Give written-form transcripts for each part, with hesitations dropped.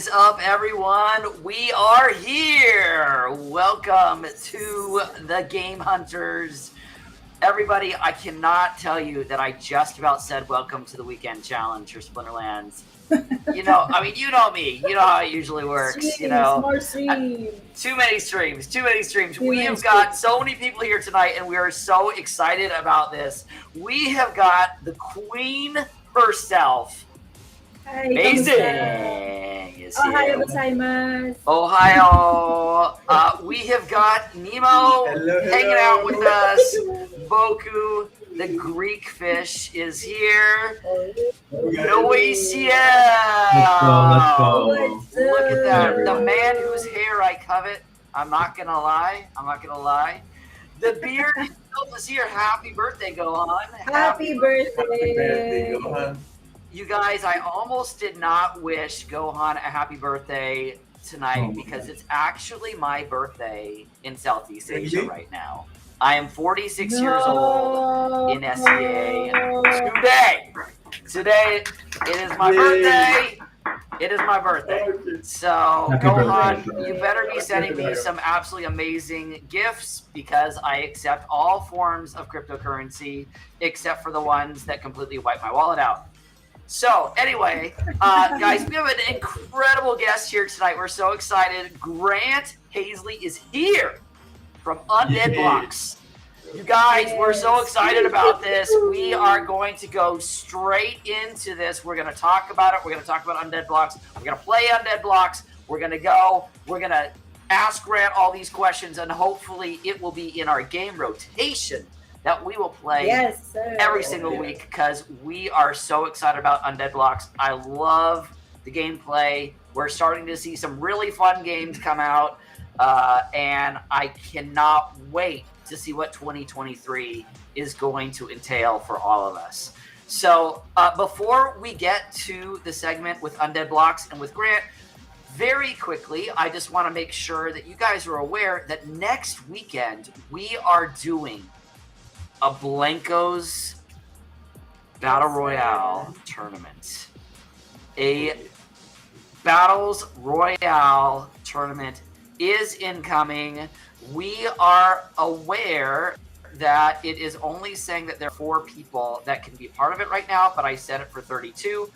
is up, everyone? We are here. Welcome to the Game Hunters. Everybody, I cannot tell you that I just about said welcome to the weekend challenge for Splinterlands. You know me. You know how it usually works. More streams. Too many streams. We have got so many people here tonight, and we are so excited about this. We have got the queen herself, Mae-Zing is here. Ohio gozaimasu. Ohio. We have got Nemo hanging out with us. Boku, the Greek fish, is here. N0ACL. Let's go. Look at that. The man whose hair I covet. I'm not gonna lie. The beard is here. Happy birthday, Gohaun. Happy birthday, Gohaun. You guys, I almost did not wish Gohaun a happy birthday tonight because it's actually my birthday in Southeast Asia right now. I am 46 years old in SEA Today, it is my birthday. So, Gohaun, you better be sending me some absolutely amazing gifts because I accept all forms of cryptocurrency except for the ones that completely wipe my wallet out. So, anyway, guys, we have an incredible guest here tonight. We're so excited. Grant Hazley is here from Undead Blocks. You guys, we're so excited about this. We are going to go straight into this. We're going to talk about it. We're going to talk about Undead Blocks. We're going to play Undead Blocks. We're going to ask Grant all these questions, and hopefully it will be in our game rotation that we will play every single week because we are so excited about Undead Blocks. I love the gameplay. We're starting to see some really fun games come out, and I cannot wait to see what 2023 is going to entail for all of us. So before we get to the segment with Undead Blocks and with Grant, very quickly, I just want to make sure that you guys are aware that next weekend we are doing a Blankos Battle Royale tournament. A Battles Royale tournament is incoming. We are aware that it is only saying that there are 4 people that can be part of it right now, but I set it for 32.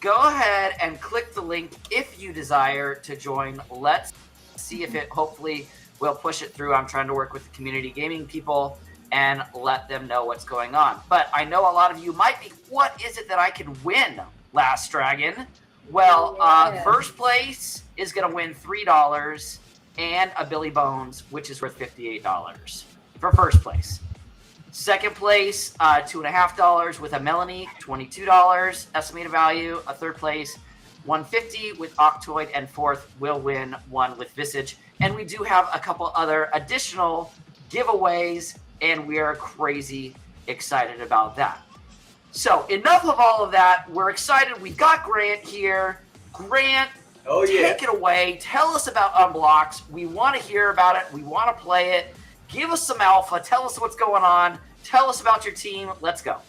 Go ahead and click the link if you desire to join. Let's see if it hopefully will push it through. I'm trying to work with the community gaming people and let them know what's going on. But I know a lot of you might be, what is it that I can win, Lastdragon? Well, first place is going to win $3 and a Billy Bones, which is worth $58 for first place. Second place, $2.50 with a Melanie, $22 estimated value. A third place, $150 with Octoid, and fourth will win one with Visage. And we do have a couple other additional giveaways, and we are crazy excited about that. So enough of all of that. We're excited. We've got Grant here. Grant, take it away. Tell us about Unblocks. We want to hear about it. We want to play it. Give us some alpha. Tell us what's going on. Tell us about your team. Let's go.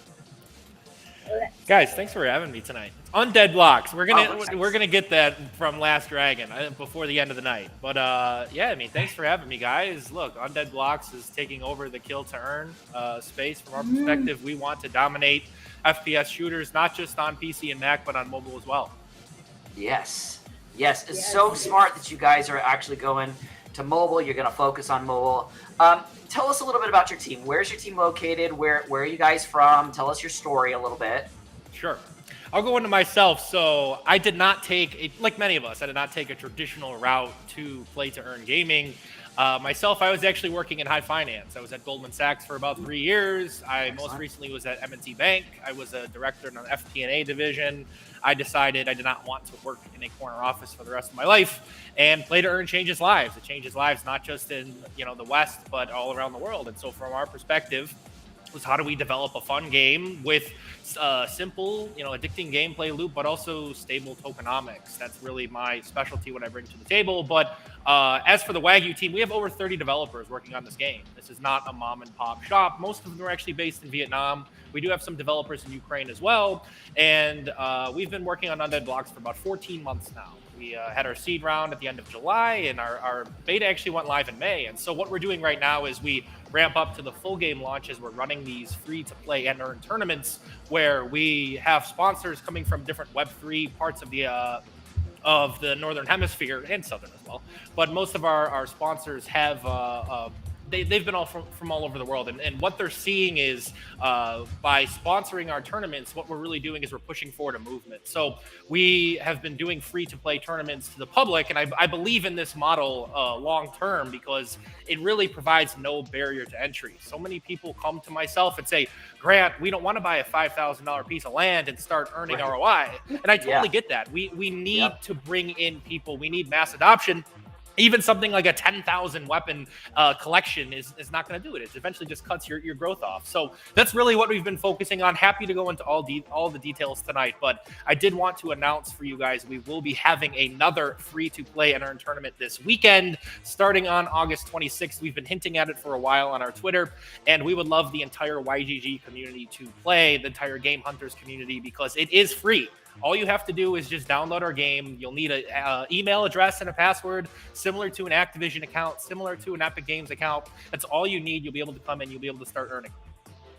Guys, thanks for having me tonight. Undead Blocks. We're gonna get that from Lastdragon before the end of the night. But thanks for having me, guys. Look, Undead Blocks is taking over the kill to earn space. From our perspective, we want to dominate FPS shooters, not just on PC and Mac, but on mobile as well. Yes. It's so smart that you guys are actually going to mobile. You're going to focus on mobile. Tell us a little bit about your team. Where's your team located? Where are you guys from? Tell us your story a little bit. Sure. I'll go into myself. So I did not take, like many of us, I did not take a traditional route to play to earn gaming. Myself, I was actually working in high finance. I was at Goldman Sachs for about 3 years. I most recently was at M&T Bank. I was a director in an FP&A division. I decided I did not want to work in a corner office for the rest of my life, and play to earn changes lives. It changes lives not just in the West, but all around the world. And so from our perspective, was how do we develop a fun game with simple, addicting gameplay loop, but also stable tokenomics. That's really my specialty, what I bring to the table. But as for the Wagyu team, we have over 30 developers working on this game. This is not a mom and pop shop. Most of them are actually based in Vietnam. We do have some developers in Ukraine as well. And we've been working on Undead Blocks for about 14 months now. We had our seed round at the end of July, and our beta actually went live in May. And so what we're doing right now is we ramp up to the full game launches. We're running these free-to-play and earn tournaments where we have sponsors coming from different Web3 parts of the Northern Hemisphere and Southern as well. But most of our sponsors have they've been all from all over the world, and what they're seeing is by sponsoring our tournaments, what we're really doing is we're pushing forward a movement. So we have been doing free-to-play tournaments to the public, and I believe in this model long-term because it really provides no barrier to entry. So many people come to myself and say, Grant, we don't want to buy a $5,000 piece of land and start earning ROI. And I totally get that. We need to bring in people. We need mass adoption. Even something like a 10,000 weapon collection is not going to do it. It eventually just cuts your growth off. So that's really what we've been focusing on. Happy to go into all the details tonight, but I did want to announce for you guys we will be having another free-to-play and earn tournament this weekend, starting on August 26th. We've been hinting at it for a while on our Twitter, and we would love the entire YGG community to play, the entire GameHunters community, because it is free. All you have to do is just download our game. You'll need an email address and a password, similar to an Activision account, similar to an Epic Games account. That's all you need. You'll be able to come in. You'll be able to start earning.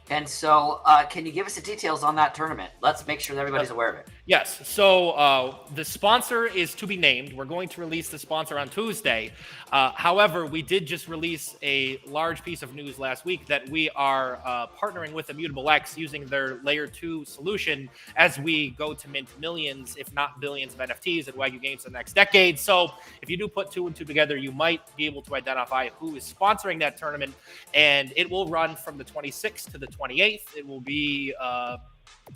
And so can you give us the details on that tournament? Let's make sure that everybody's aware of it. Yes. So the sponsor is to be named. We're going to release the sponsor on Tuesday. However, we did just release a large piece of news last week that we are partnering with Immutable X using their Layer 2 solution as we go to mint millions, if not billions of NFTs at Wagyu Games the next decade. So if you do put two and two together, you might be able to identify who is sponsoring that tournament. And it will run from the 26th to the 28th. It will be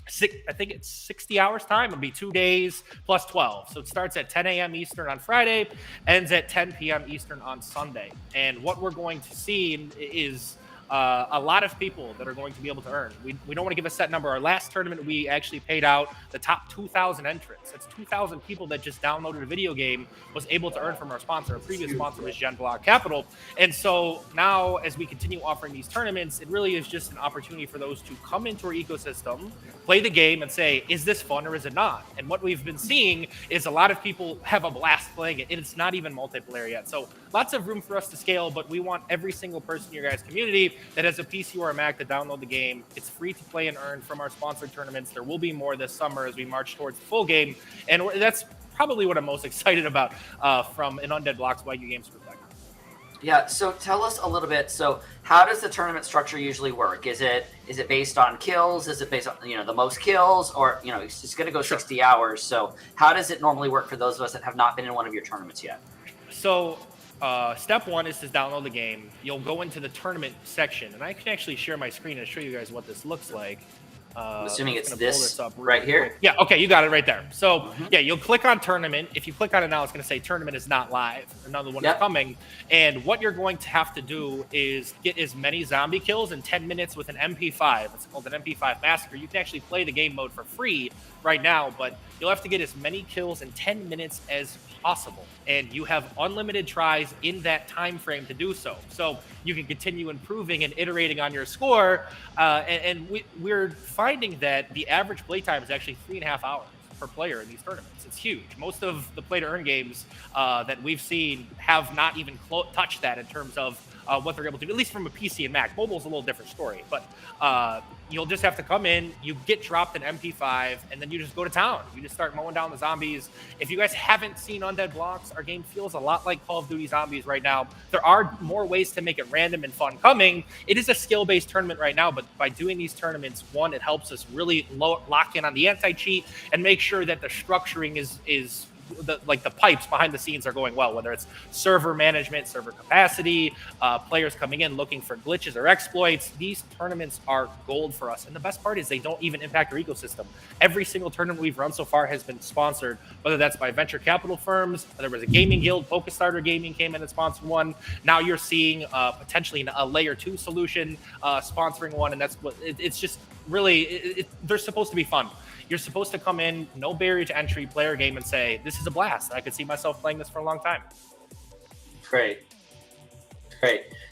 I think it's 60 hours time. It'll be 2 days plus 12. So it starts at 10 a.m. Eastern on Friday, ends at 10 p.m. Eastern on Sunday. And what we're going to see is a lot of people that are going to be able to earn. We don't want to give a set number. Our last tournament, we actually paid out the top 2,000 entrants. That's 2,000 people that just downloaded a video game was able to earn from our sponsor. Our previous sponsor was Gen Block Capital. And so now as we continue offering these tournaments, it really is just an opportunity for those to come into our ecosystem, play the game and say, is this fun or is it not? And what we've been seeing is a lot of people have a blast playing it, and it's not even multiplayer yet. So lots of room for us to scale, but we want every single person in your guys' community that has a PC or a Mac to download the game. It's free to play and earn from our sponsored tournaments. There will be more this summer as we march towards the full game, and that's probably what I'm most excited about from an Undead Blocks Wagyu Games perspective. Yeah, so tell us a little bit. So how does the tournament structure usually work? Is it based on kills? Is it based on, the most kills? Or, it's going to go 60 hours. So how does it normally work for those of us that have not been in one of your tournaments yet? So step one is to download the game. You'll go into the tournament section, and I can actually share my screen and show you guys what this looks like. I'm assuming it's this up right here. Yeah, okay, you got it right there. So, yeah, you'll click on tournament. If you click on it now, it's going to say tournament is not live. Another one is coming. And what you're going to have to do is get as many zombie kills in 10 minutes with an MP5. It's called an MP5 Massacre. You can actually play the game mode for free right now, but you'll have to get as many kills in 10 minutes as possible. And you have unlimited tries in that time frame to do so. So you can continue improving and iterating on your score. And we're finding that the average playtime is actually 3.5 hours per player in these tournaments. It's huge. Most of the play-to-earn games that we've seen have not even touched that in terms of what they're able to do, at least from a PC and Mac. Mobile's a little different story, but you'll just have to come in, you get dropped an MP5, and then you just go to town. You just start mowing down the zombies. If you guys haven't seen Undead Blocks, our game feels a lot like Call of Duty Zombies right now. There are more ways to make it random and fun coming. It is a skill-based tournament right now, but by doing these tournaments, one, it helps us really lock in on the anti-cheat and make sure that the structuring is the pipes behind the scenes are going well, whether it's server management, server capacity, players coming in looking for glitches or exploits. These tournaments are gold for us. And the best part is they don't even impact our ecosystem. Every single tournament we've run so far has been sponsored, whether that's by venture capital firms. There was a gaming guild, Pokestarter Gaming came in and sponsored one. Now you're seeing potentially a layer 2 solution sponsoring one. And that's what it's just really, they're supposed to be fun. You're supposed to come in, no barrier to entry, play our game and say, this is a blast. I could see myself playing this for a long time. Great.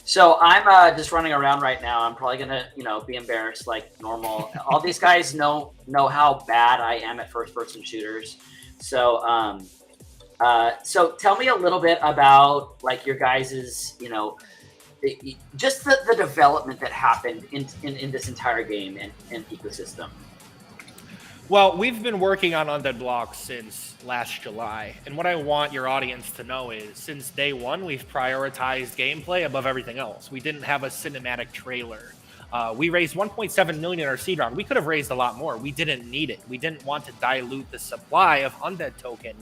So I'm just running around right now. I'm probably going to, be embarrassed like normal. All these guys know how bad I am at first-person shooters. So So tell me a little bit about like your guys's, just the development that happened in this entire game and ecosystem. Well, we've been working on Undead Blocks since last July, and what I want your audience to know is, since day one, we've prioritized gameplay above everything else. We didn't have a cinematic trailer. We raised 1.7 million in our seed round. We could have raised a lot more. We didn't need it. We didn't want to dilute the supply of Undead token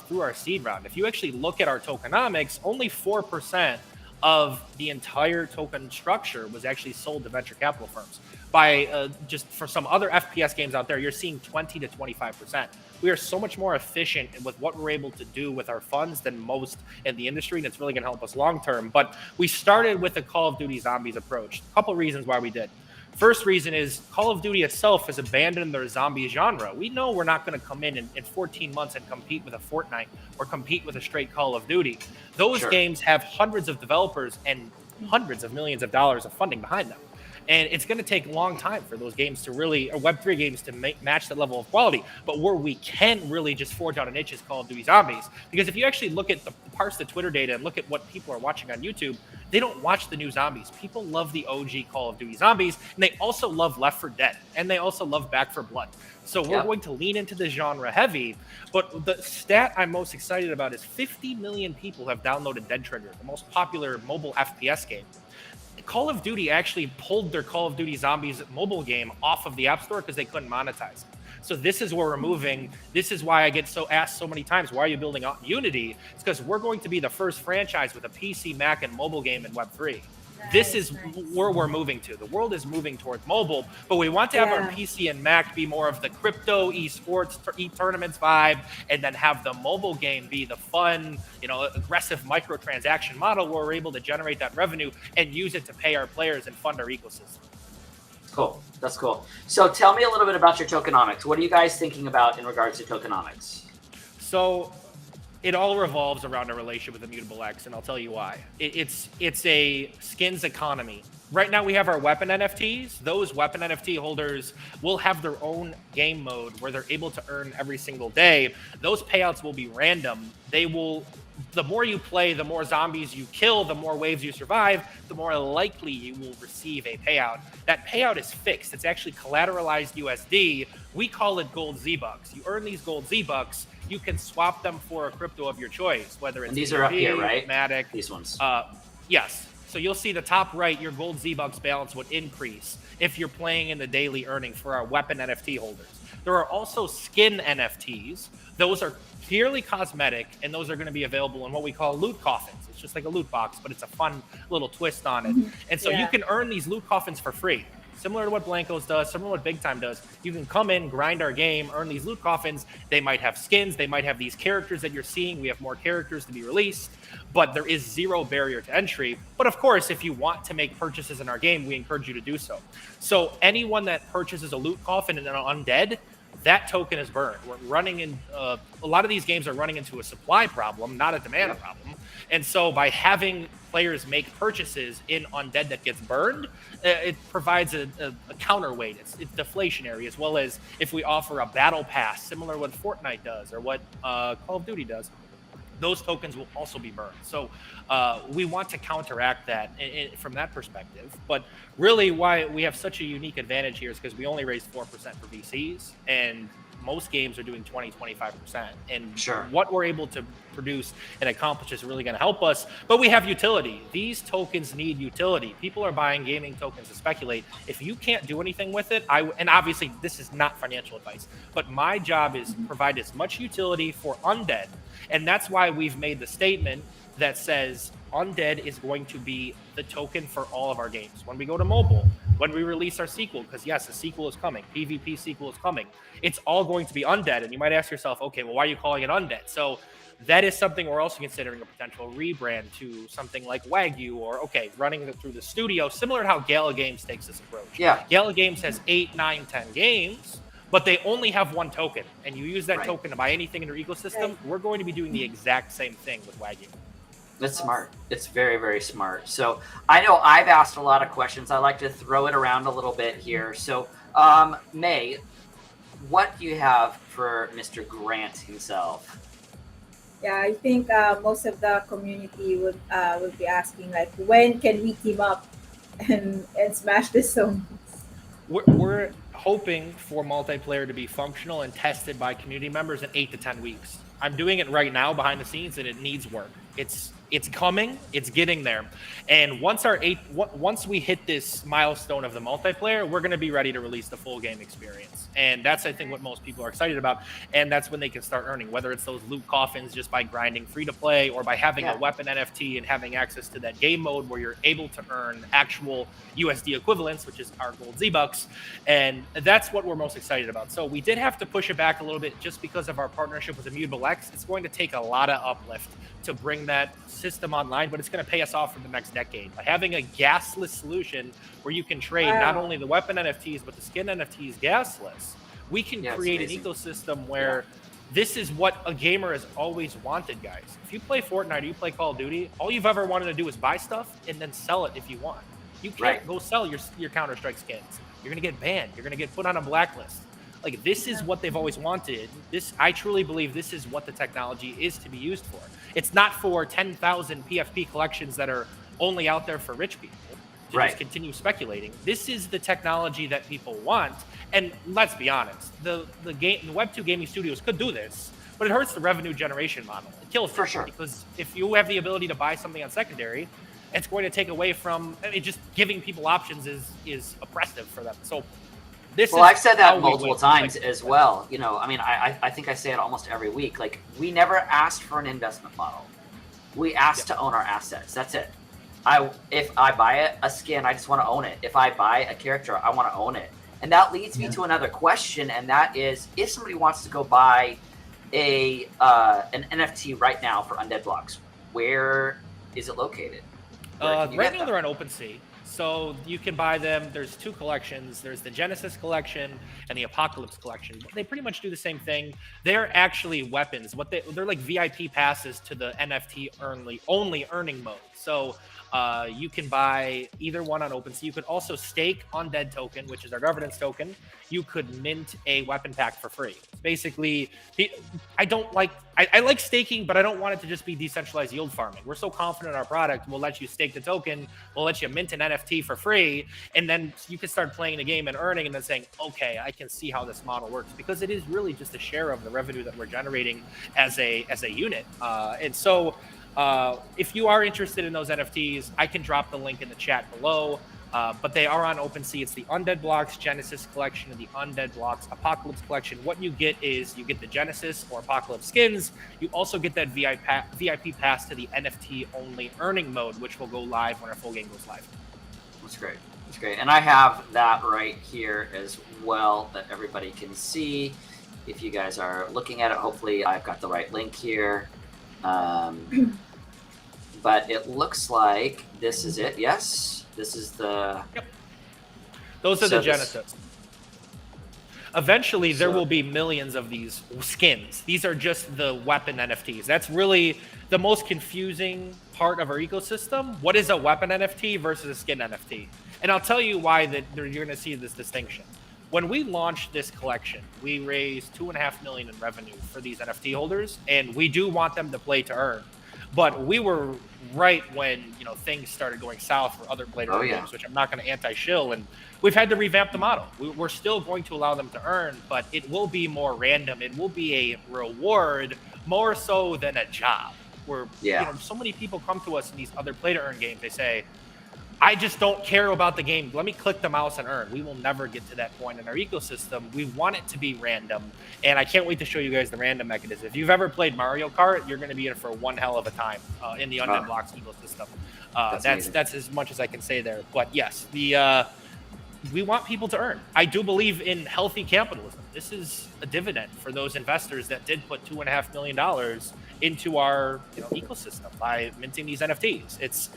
through our seed round. If you actually look at our tokenomics, only 4% of the entire token structure was actually sold to venture capital firms. By just for some other FPS games out there, you're seeing 20 to 25%. We are so much more efficient with what we're able to do with our funds than most in the industry, and it's really going to help us long term. But we started with the Call of Duty Zombies approach. A couple reasons why we did. First reason is Call of Duty itself has abandoned their zombie genre. We know we're not going to come in 14 months and compete with a Fortnite or compete with a straight Call of Duty. Those games have hundreds of developers and hundreds of millions of dollars of funding behind them. And it's going to take a long time for those games to really, or Web3 games to match that level of quality. But where we can really just forge out a niche is Call of Duty Zombies. Because if you actually look at parse the Twitter data and look at what people are watching on YouTube, they don't watch the new Zombies. People love the OG Call of Duty Zombies, and they also love Left 4 Dead, and they also love Back 4 Blood. So we're going to lean into the genre heavy. But the stat I'm most excited about is 50 million people have downloaded Dead Trigger, the most popular mobile FPS game. Call of Duty actually pulled their Call of Duty Zombies mobile game off of the App Store because they couldn't monetize it. So this is where we're moving. This is why I get asked so many times, why are you building on Unity? It's because we're going to be the first franchise with a PC, Mac, and mobile game in Web3. This is where we're moving to. The world is moving towards mobile, but we want to have our PC and Mac be more of the crypto, esports, e-tournaments vibe, and then have the mobile game be the fun, aggressive microtransaction model where we're able to generate that revenue and use it to pay our players and fund our ecosystem. Cool. That's cool. So tell me a little bit about your tokenomics. What are you guys thinking about in regards to tokenomics? So it all revolves around a relationship with Immutable X, and I'll tell you why. It's a skins economy. Right now we have our weapon NFTs. Those weapon NFT holders will have their own game mode where they're able to earn every single day. Those payouts will be random. The more you play, the more zombies you kill, the more waves you survive, the more likely you will receive a payout. That payout is fixed. It's actually collateralized USD. We call it gold Z-Bucks. You earn these gold Z-Bucks. You can swap them for a crypto of your choice, whether it's and these are up here, right? Matic. These ones. Yes. So you'll see the top right, your gold Z-Bucks balance would increase if you're playing in the daily earning for our weapon NFT holders. There are also skin NFTs. Those are purely cosmetic, and those are going to be available in what we call loot coffins. It's just like a loot box, but it's a fun little twist on it. And so you can earn these loot coffins for free. Similar to what Blankos does, similar to what Big Time does. You can come in, grind our game, earn these loot coffins. They might have skins. They might have these characters that you're seeing. We have more characters to be released, but there is zero barrier to entry. But of course, if you want to make purchases in our game, we encourage you to do so. So anyone that purchases a loot coffin and an undead, that token is burned. We're running in a lot of these games are running into a supply problem, not a demand problem. And so by having players make purchases in undead that gets burned, it provides a counterweight. It's deflationary, as well as if we offer a battle pass, similar to what Fortnite does or what Call of Duty does, those tokens will also be burned. So we want to counteract that from that perspective. But really why we have such a unique advantage here is because we only raised 4% for VCs, and most games are doing 20-25%. And what we're able to produce and accomplish is really going to help us. But we have utility. These tokens need utility. People are buying gaming tokens to speculate. If you can't do anything with it, and obviously this is not financial advice, but my job is to provide as much utility for undead. And that's why we've made the statement that says undead is going to be the token for all of our games. When we go to mobile, when we release our sequel, because yes, a sequel is coming, PvP sequel is coming, it's all going to be undead. And you might ask yourself, okay, well, why are you calling it undead? So that is something we're also considering a potential rebrand to something like Wagyu, or running it through the studio, similar to how Gala Games takes this approach. Yeah. Gala Games has 8, 9, 10 games, but they only have one token, and you use that token to buy anything in their ecosystem. We're going to be doing the exact same thing with Wagyu. That's smart. It's very, very smart. So I know I've asked a lot of questions. I like to throw it around a little bit here. So May, what do you have for Mr. Grant himself? Yeah, I think most of the community would be asking like, when can we team up and smash this zone? We're hoping for multiplayer to be functional and tested by community members in 8 to 10 weeks. I'm doing it right now behind the scenes, and it needs work. It's coming. It's getting there. And once we hit this milestone of the multiplayer, we're going to be ready to release the full game experience. And that's, I think, what most people are excited about. And that's when they can start earning, whether it's those loot coffins just by grinding free to play, or by having a weapon NFT and having access to that game mode where you're able to earn actual USD equivalents, which is our gold Z-Bucks. And that's what we're most excited about. So we did have to push it back a little bit just because of our partnership with Immutable X. It's going to take a lot of uplift to bring that system online, but it's going to pay us off for the next decade. By having a gasless solution where you can trade not only the weapon NFTs, but the skin NFTs gasless, we can create an ecosystem where this is what a gamer has always wanted, guys. If you play Fortnite or you play Call of Duty, all you've ever wanted to do is buy stuff and then sell it if you want. You can't go sell your Counter-Strike skins. You're going to get banned. You're going to get put on a blacklist. Like, this is what they've always wanted. I truly believe this is what the technology is to be used for. It's not for 10,000 PFP collections that are only out there for rich people to just continue speculating. This is the technology that people want. And let's be honest, the Web2 gaming studios could do this, but it hurts the revenue generation model. It kills for it, sure. Because if you have the ability to buy something on secondary, it's going to take away from just giving people options is oppressive for them. So I've said that multiple times as well. You know, I mean, I think I say it almost every week. Like, we never asked for an investment model. We asked to own our assets. That's it. If I buy a skin, I just want to own it. If I buy a character, I want to own it. And that leads me to another question, and that is, if somebody wants to go buy an NFT right now for Undead Blocks, where is it located? Right now they're on OpenSea. So you can buy them. There's two collections. There's the Genesis collection and the Apocalypse collection. They pretty much do the same thing. They're actually weapons. They're like VIP passes to the NFT only earning mode. So you can buy either one on OpenSea. You could also stake Undead token, which is our governance token. You could mint a weapon pack for free. Basically, I like staking, but I don't want it to just be decentralized yield farming. We're so confident in our product, we'll let you stake the token, we'll let you mint an NFT for free, and then you can start playing the game and earning, and then saying, okay, I can see how this model works, because it is really just a share of the revenue that we're generating as a unit. And so if you are interested in those NFTs, I can drop the link in the chat below. But they are on OpenSea. It's the Undead Blocks Genesis collection and the Undead Blocks Apocalypse collection. What you get is you get the Genesis or Apocalypse skins. You also get that VIP pass to the NFT only earning mode, which will go live when our full game goes live. That's great. That's great. And I have that right here as well that everybody can see. If you guys are looking at it, hopefully I've got the right link here. But it looks like this is it. Yes. This is the... Yep. Those are the Genesis. Eventually, there will be millions of these skins. These are just the weapon NFTs. That's really the most confusing part of our ecosystem. What is a weapon NFT versus a skin NFT? And I'll tell you why you're going to see this distinction. When we launched this collection, we raised $2.5 million in revenue for these NFT holders, and we do want them to play to earn. But we were right when things started going south for other player games, which I'm not going to anti-shill, and we've had to revamp the model. We're still going to allow them to earn, but it will be more random. It will be a reward more so than a job. Where so many people come to us in these other play-to-earn games. They say, I just don't care about the game. Let me click the mouse and earn. We will never get to that point in our ecosystem. We want it to be random. And I can't wait to show you guys the random mechanism. If you've ever played Mario Kart, you're going to be in for one hell of a time in the Undead Blocks ecosystem. That's as much as I can say there. But yes, we want people to earn. I do believe in healthy capitalism. This is a dividend for those investors that did put $2.5 million into our ecosystem by minting these NFTs. It's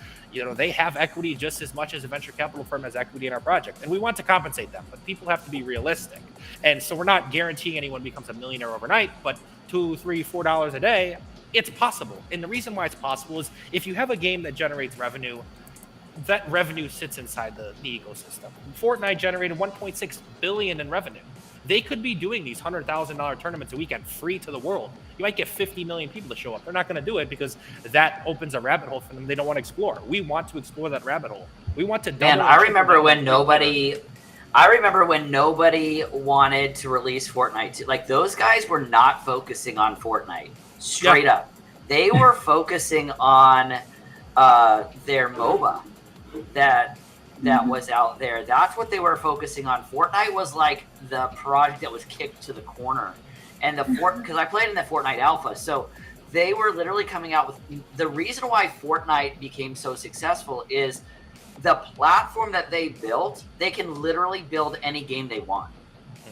they have equity just as much as a venture capital firm has equity in our project, and we want to compensate them. But people have to be realistic, and so we're not guaranteeing anyone becomes a millionaire overnight. But $2, $3, $4 a day, it's possible. And the reason why it's possible is if you have a game that generates revenue, that revenue sits inside the ecosystem. Fortnite generated $1.6 billion in revenue. They could be doing these $100,000 tournaments a weekend free to the world. You might get 50 million people to show up. They're not going to do it because that opens a rabbit hole for them they don't want to explore. We want to explore that rabbit hole. We want to double. Man, I remember when nobody wanted to release Fortnite. Like, those guys were not focusing on Fortnite. Straight up. They were focusing on their MOBA that was out there. That's what they were focusing on. Fortnite was like the project that was kicked to the corner. And because I played in the Fortnite alpha, so they were literally coming out with the reason why Fortnite became so successful is the platform that they built. They can literally build any game they want.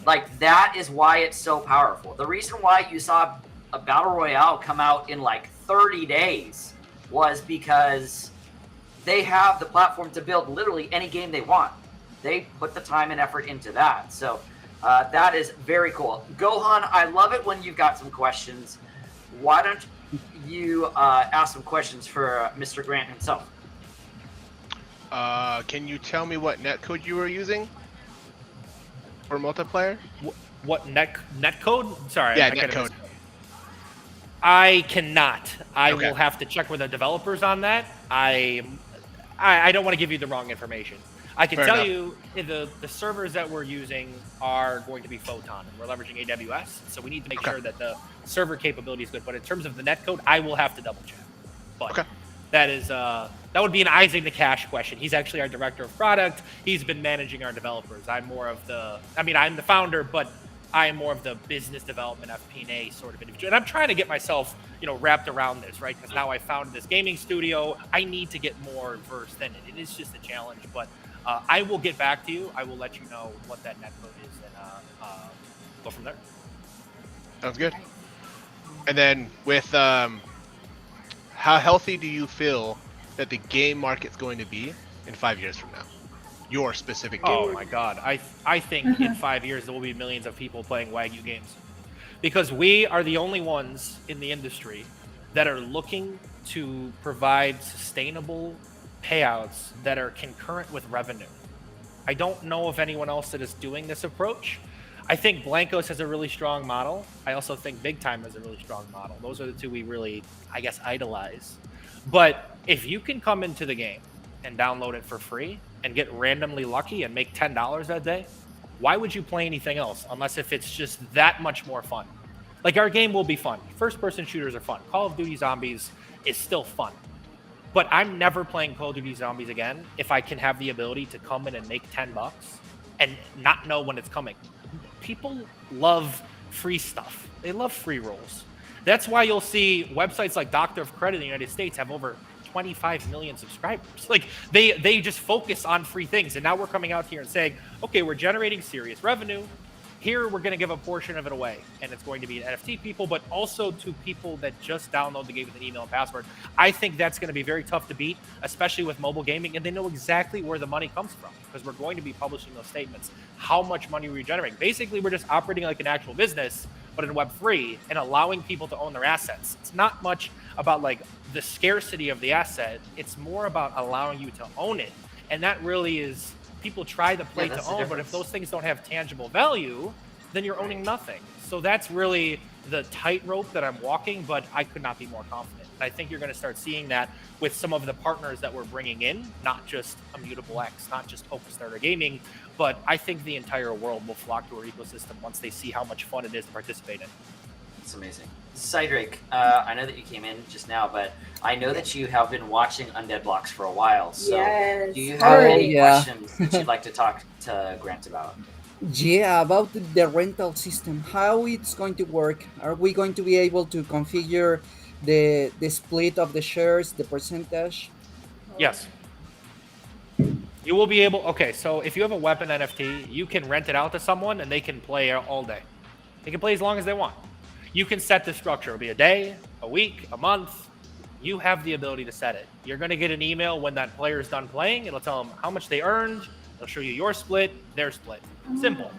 Like, that is why it's so powerful. The reason why you saw a battle royale come out in like 30 days was because they have the platform to build literally any game they want. They put the time and effort into that. So that is very cool. Gohaun, I love it when you've got some questions. Why don't you ask some questions for Mr. Grant himself? Can you tell me what netcode you were using for multiplayer? What netcode? Sorry. Yeah, netcode. I cannot. I Okay. will have to check with the developers on that. I don't want to give you the wrong information. I can Fair tell enough. you the servers that we're using are going to be Photon, and we're leveraging AWS, so we need to make Okay. sure that the server capability is good. But in terms of the netcode, I will have to double check. But Okay. that is that would be an Isaac the Cash question. He's actually our director of product. He's been managing our developers. I'm the founder, but I am more of the business development FP&A sort of individual. And I'm trying to get myself, wrapped around this, right? Because now I founded this gaming studio. I need to get more versed in it. It is just a challenge, but I will get back to you. I will let you know what that netcode is and go from there. Sounds good. And then with how healthy do you feel that the game market's going to be in 5 years from now? Your specific game. Oh market. my God. I think in 5 years there will be millions of people playing Wagyu games. Because we are the only ones in the industry that are looking to provide sustainable payouts that are concurrent with revenue. I don't know of anyone else that is doing this approach. I think Blankos has a really strong model. I also think Big Time has a really strong model. Those are the two we really, idolize. But if you can come into the game and download it for free and get randomly lucky and make $10 that day, why would you play anything else unless if it's just that much more fun? Like, our game will be fun. First-person shooters are fun. Call of Duty Zombies is still fun. But I'm never playing Call of Duty Zombies again if I can have the ability to come in and make $10 and not know when it's coming. People love free stuff. They love free rolls. That's why you'll see websites like Doctor of Credit in the United States have over 25 million subscribers. Like, they just focus on free things. And now we're coming out here and saying, okay, we're generating serious revenue. Here, we're going to give a portion of it away. And it's going to be to NFT people, but also to people that just download the game with an email and password. I think that's going to be very tough to beat, especially with mobile gaming. And they know exactly where the money comes from because we're going to be publishing those statements. How much money are we generating? Basically, we're just operating like an actual business, but in Web3 and allowing people to own their assets. It's not much about like the scarcity of the asset. It's more about allowing you to own it. And that really is, people try to play to own, but if those things don't have tangible value, then you're owning nothing. So that's really the tightrope that I'm walking, but I could not be more confident. And I think you're going to start seeing that with some of the partners that we're bringing in, not just Immutable X, not just PokeStarter Gaming, but I think the entire world will flock to our ecosystem once they see how much fun it is to participate in. It's amazing. Cydrake, I know that you came in just now, but I know that you have been watching Undead Blocks for a while. So Yes. do you have any yeah. questions that you'd like to talk to Grant about? Yeah, about the rental system, how it's going to work. Are we going to be able to configure the split of the shares, the percentage? Yes. You will be able, okay, so if you have a weapon NFT, you can rent it out to someone and they can play all day. They can play as long as they want. You can set the structure. It'll be a day, a week, a month. You have the ability to set it. You're going to get an email when that player is done playing. It'll tell them how much they earned. It'll show you your split, their split. Simple.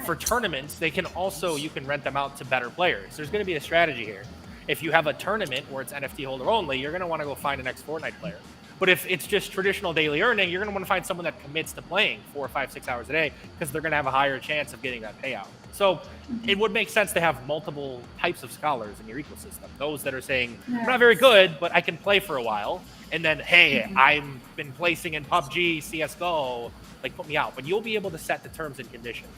For tournaments, you can rent them out to better players. There's going to be a strategy here. If you have a tournament where it's NFT holder only, you're going to want to go find an ex-Fortnite player. But if it's just traditional daily earning, you're going to want to find someone that commits to playing 4, 5, 6 hours a day because they're going to have a higher chance of getting that payout. So it would make sense to have multiple types of scholars in your ecosystem. Those that are saying, I'm not very good, but I can play for a while. And then, hey, I've been placing in PUBG, CSGO, like put me out. But you'll be able to set the terms and conditions.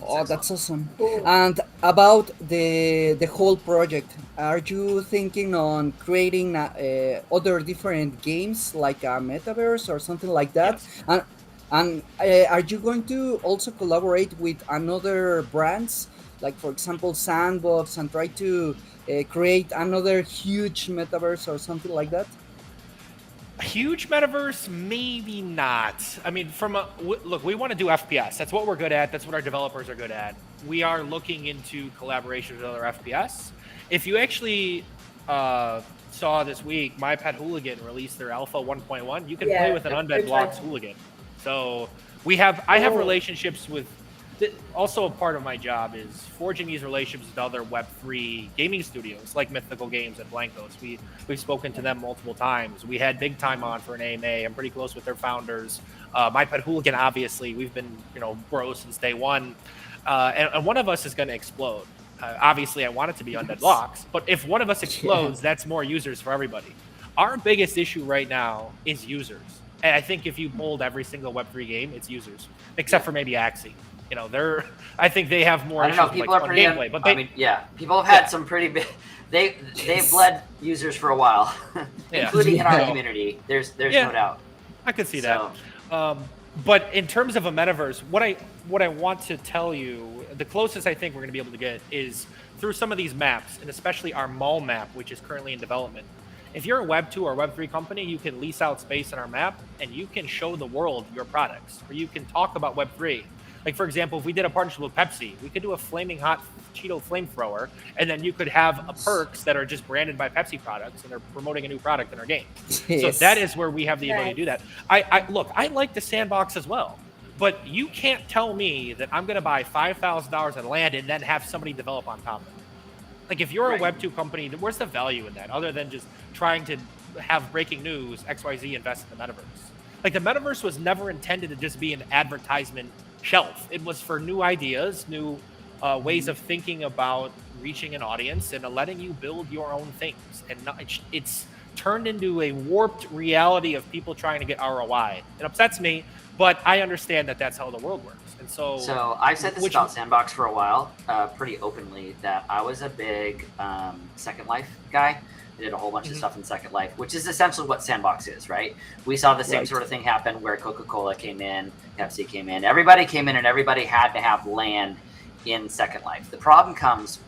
Oh, that's awesome. Cool. And about the whole project, are you thinking on creating other different games like a metaverse or something like that? Yes. And are you going to also collaborate with another brands, like for example Sandbox, and try to create another huge metaverse or something like that? A huge metaverse, maybe not. I mean, look, we want to do FPS. That's what we're good at. That's what our developers are good at. We are looking into collaboration with other FPS. If you actually saw this week, My Pet Hooligan released their Alpha 1.1. You can play with an Undead Blocks Hooligan. So I have relationships with. Also, a part of my job is forging these relationships with other Web3 gaming studios like Mythical Games and Blancos. We've spoken to them multiple times. We had Big Time on for an AMA. I'm pretty close with their founders. My Pet Hooligan, obviously, we've been bros since day one. And one of us is going to explode. Obviously, I want it to be Undead Blocks, but if one of us explodes, that's more users for everybody. Our biggest issue right now is users. And I think if you pulled every single Web3 game, it's users, except for maybe Axie. I think they have more. I don't know. People are pretty. Gameplay, but people have had some pretty big. They've bled users for a while, including in our community. There's no doubt. I could see that. But in terms of a metaverse, what I want to tell you, the closest I think we're going to be able to get is through some of these maps, and especially our mall map, which is currently in development. If you're a Web 2 or Web 3 company, you can lease out space in our map, and you can show the world your products, or you can talk about Web 3. Like, for example, if we did a partnership with Pepsi, we could do a flaming hot Cheeto flamethrower, and then you could have perks that are just branded by Pepsi products, and they're promoting a new product in our game. Yes. So that is where we have the ability to do that. I like the sandbox as well, but you can't tell me that I'm going to buy $5,000 in land and then have somebody develop on top of it. Like, if you're a Web 2 company, where's the value in that, other than just trying to have breaking news, XYZ invest in the metaverse? Like, the metaverse was never intended to just be an advertisement shelf. It was for new ideas, new ways of thinking about reaching an audience and letting you build your own things. And it's turned into a warped reality of people trying to get ROI. It upsets me, but I understand that that's how the world works. And so I've said this about Sandbox for a while, pretty openly, that I was a big Second Life guy. I did a whole bunch of stuff in Second Life, which is essentially what Sandbox is, right? We saw the same sort of thing happen where Coca-Cola came in, Pepsi came in, everybody came in, and everybody had to have land in Second Life. The problem comes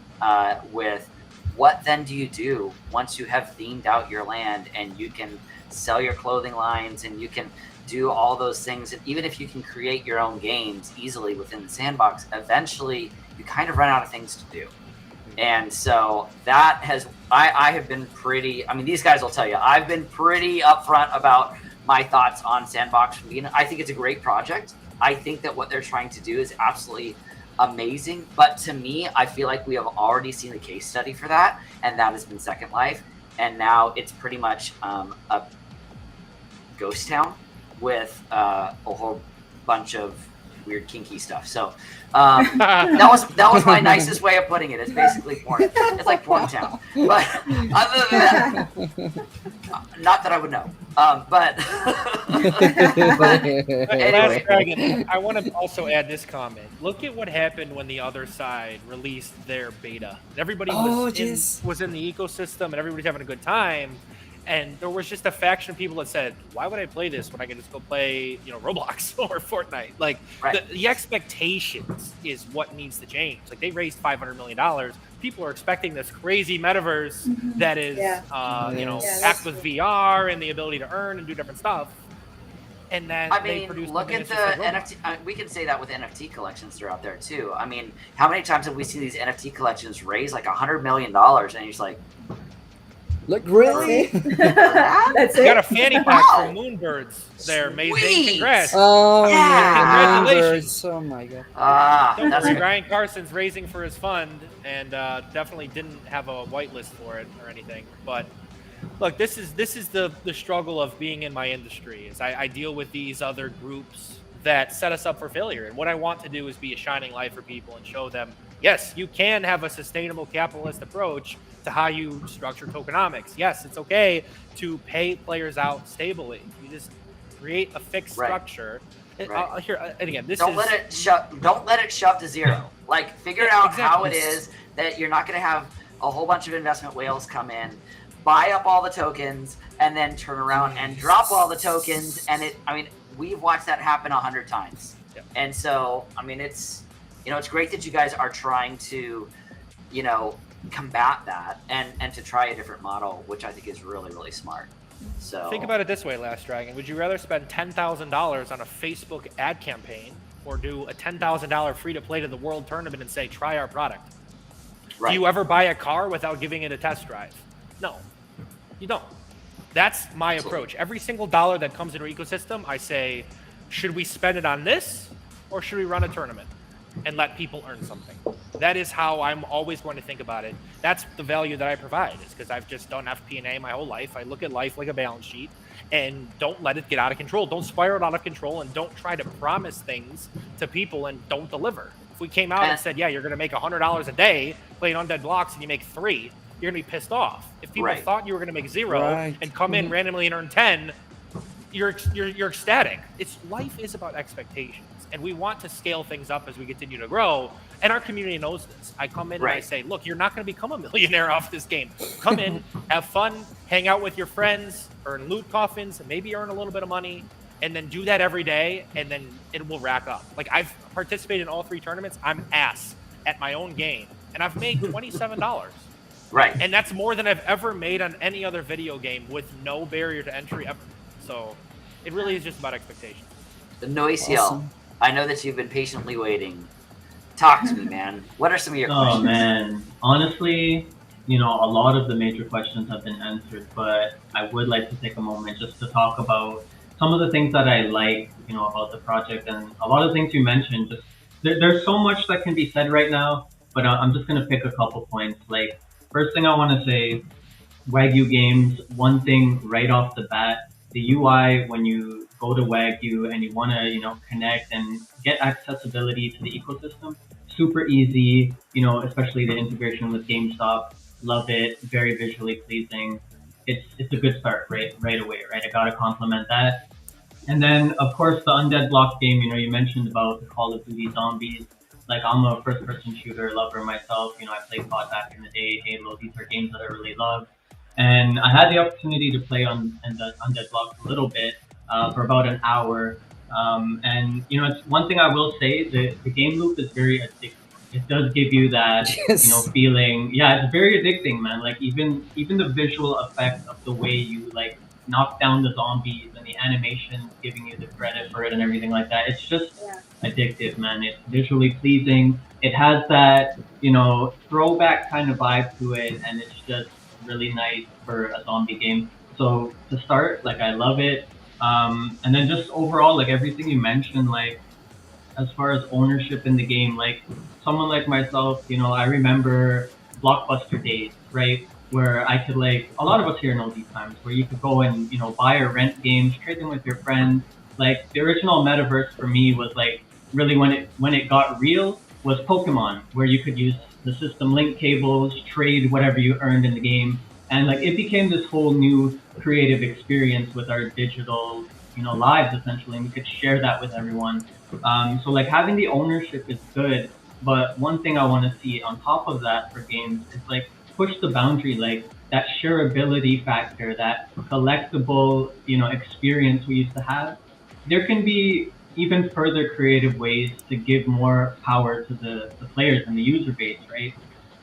with what then do you do once you have themed out your land and you can sell your clothing lines and you can do all those things, and even if you can create your own games easily within the Sandbox, eventually you kind of run out of things to do. And so that has, I have been pretty, I mean, these guys will tell you, I've been pretty upfront about my thoughts on Sandbox. I think it's a great project. I think that what they're trying to do is absolutely amazing. But to me, I feel like we have already seen the case study for that, and that has been Second Life. And now it's pretty much a ghost town with a whole bunch of weird kinky stuff. So that was my nicest way of putting it. It's basically porn. It's like porn town. But other than that, not that I would know. But anyway. Lastdragon, I want to also add this comment. Look at what happened when the other side released their beta. Everybody was in the ecosystem and everybody's having a good time. And there was just a faction of people that said, why would I play this when I can just go play, Roblox or Fortnite? Like, the expectations is what needs to change. Like, they raised $500 million. People are expecting this crazy metaverse that is, packed with VR and the ability to earn and do different stuff. And then they produce look at the NFT. We can say that with NFT collections that are out there too. I mean, how many times have we seen these NFT collections raise like $100 million? And you're just like, look, really? That's You it. got a fanny pack from Moonbirds there, Mae-Zing. Congrats. Oh, Yeah. Congratulations. Oh my god. Don't that's worry, great. Ryan Carson's raising for his fund and definitely didn't have a whitelist for it or anything. But Look, this is the struggle of being in my industry. Is I deal with these other groups that set us up for failure, and what I want to do is be a shining light for people and show them, yes, you can have a sustainable capitalist approach to how you structure tokenomics. Yes, it's okay to pay players out stably. You just create a fixed structure. Right. Here, and again, don't let it shove to zero. Like, figure out how it is that you're not going to have a whole bunch of investment whales come in, buy up all the tokens, and then turn around and drop all the tokens. And we've watched that happen 100 times. Yep. And so, it's great that you guys are trying to, combat that and to try a different model, which I think is really, really smart. So think about it this way, Lastdragon. Would you rather spend $10,000 on a Facebook ad campaign or do a $10,000 free-to-play to the World Tournament and say, try our product? Right. Do you ever buy a car without giving it a test drive? No, you don't. That's my approach. Every single dollar that comes into our ecosystem, I say, should we spend it on this or should we run a tournament and let people earn something? That is how I'm always going to think about it. That's the value that I provide, is because I've just done FP&A my whole life. I look at life like a balance sheet, and don't let it get out of control. Don't spiral out of control, and don't try to promise things to people and don't deliver. If we came out and said, yeah, you're going to make $100 a day playing undead blocks and you make 3, you're going to be pissed off. If people thought you were going to make 0 and come in randomly and earn 10, you're ecstatic. Life is about expectations, and we want to scale things up as we continue to grow. And our community knows this. I come in and I say, look, you're not going to become a millionaire off this game. Come in, have fun, hang out with your friends, earn loot coffins, and maybe earn a little bit of money, and then do that every day, and then it will rack up. Like, I've participated in all 3 tournaments. I'm ass at my own game, and I've made $27. Right. And that's more than I've ever made on any other video game with no barrier to entry ever. So it really is just about expectations. The N0ACL. Awesome. I know that you've been patiently waiting. Talk to me, man. What are some of your questions? Oh, man. Honestly, a lot of the major questions have been answered, but I would like to take a moment just to talk about some of the things that I like, about the project, and a lot of things you mentioned. Just there's so much that can be said right now, but I'm just going to pick a couple points. Like, first thing I want to say, Wagyu Games, one thing right off the bat, the UI when you go to Wagyu and you want to, connect and get accessibility to the ecosystem, super easy, especially the integration with GameStop. Love it. Very visually pleasing. It's a good start right away, right? I gotta compliment that. And then, of course, the undead block game, you mentioned about the Call of Duty Zombies. Like, I'm a first-person shooter lover myself. I played COD back in the day, Halo. These are games that I really love. And I had the opportunity to play on the undead blocks a little bit for about an hour. And, it's one thing I will say, the game loop is very addictive. It does give you that, feeling. Yeah, it's very addicting, man. Like, even the visual effect of the way you, like, knock down the zombies and the animation giving you the credit for it and everything like that. It's just addictive, man. It's visually pleasing. It has that, throwback kind of vibe to it, and it's just really nice for a zombie game. So to start, like, I love it. And then just overall, like, everything you mentioned, like, as far as ownership in the game, like, someone like myself, I remember Blockbuster days, right? Where I could, like, a lot of us here know these times where you could go and, buy or rent games, trade them with your friends. Like, the original metaverse for me was, like, really when it got real was Pokemon, where you could use the system link cables, trade whatever you earned in the game. And, like, it became this whole new creative experience with our digital, lives, essentially, and we could share that with everyone. So, like, having the ownership is good, but one thing I want to see on top of that for games is, like, push the boundary, like, that shareability factor, that collectible, experience we used to have. There can be even further creative ways to give more power to the players and the user base, right?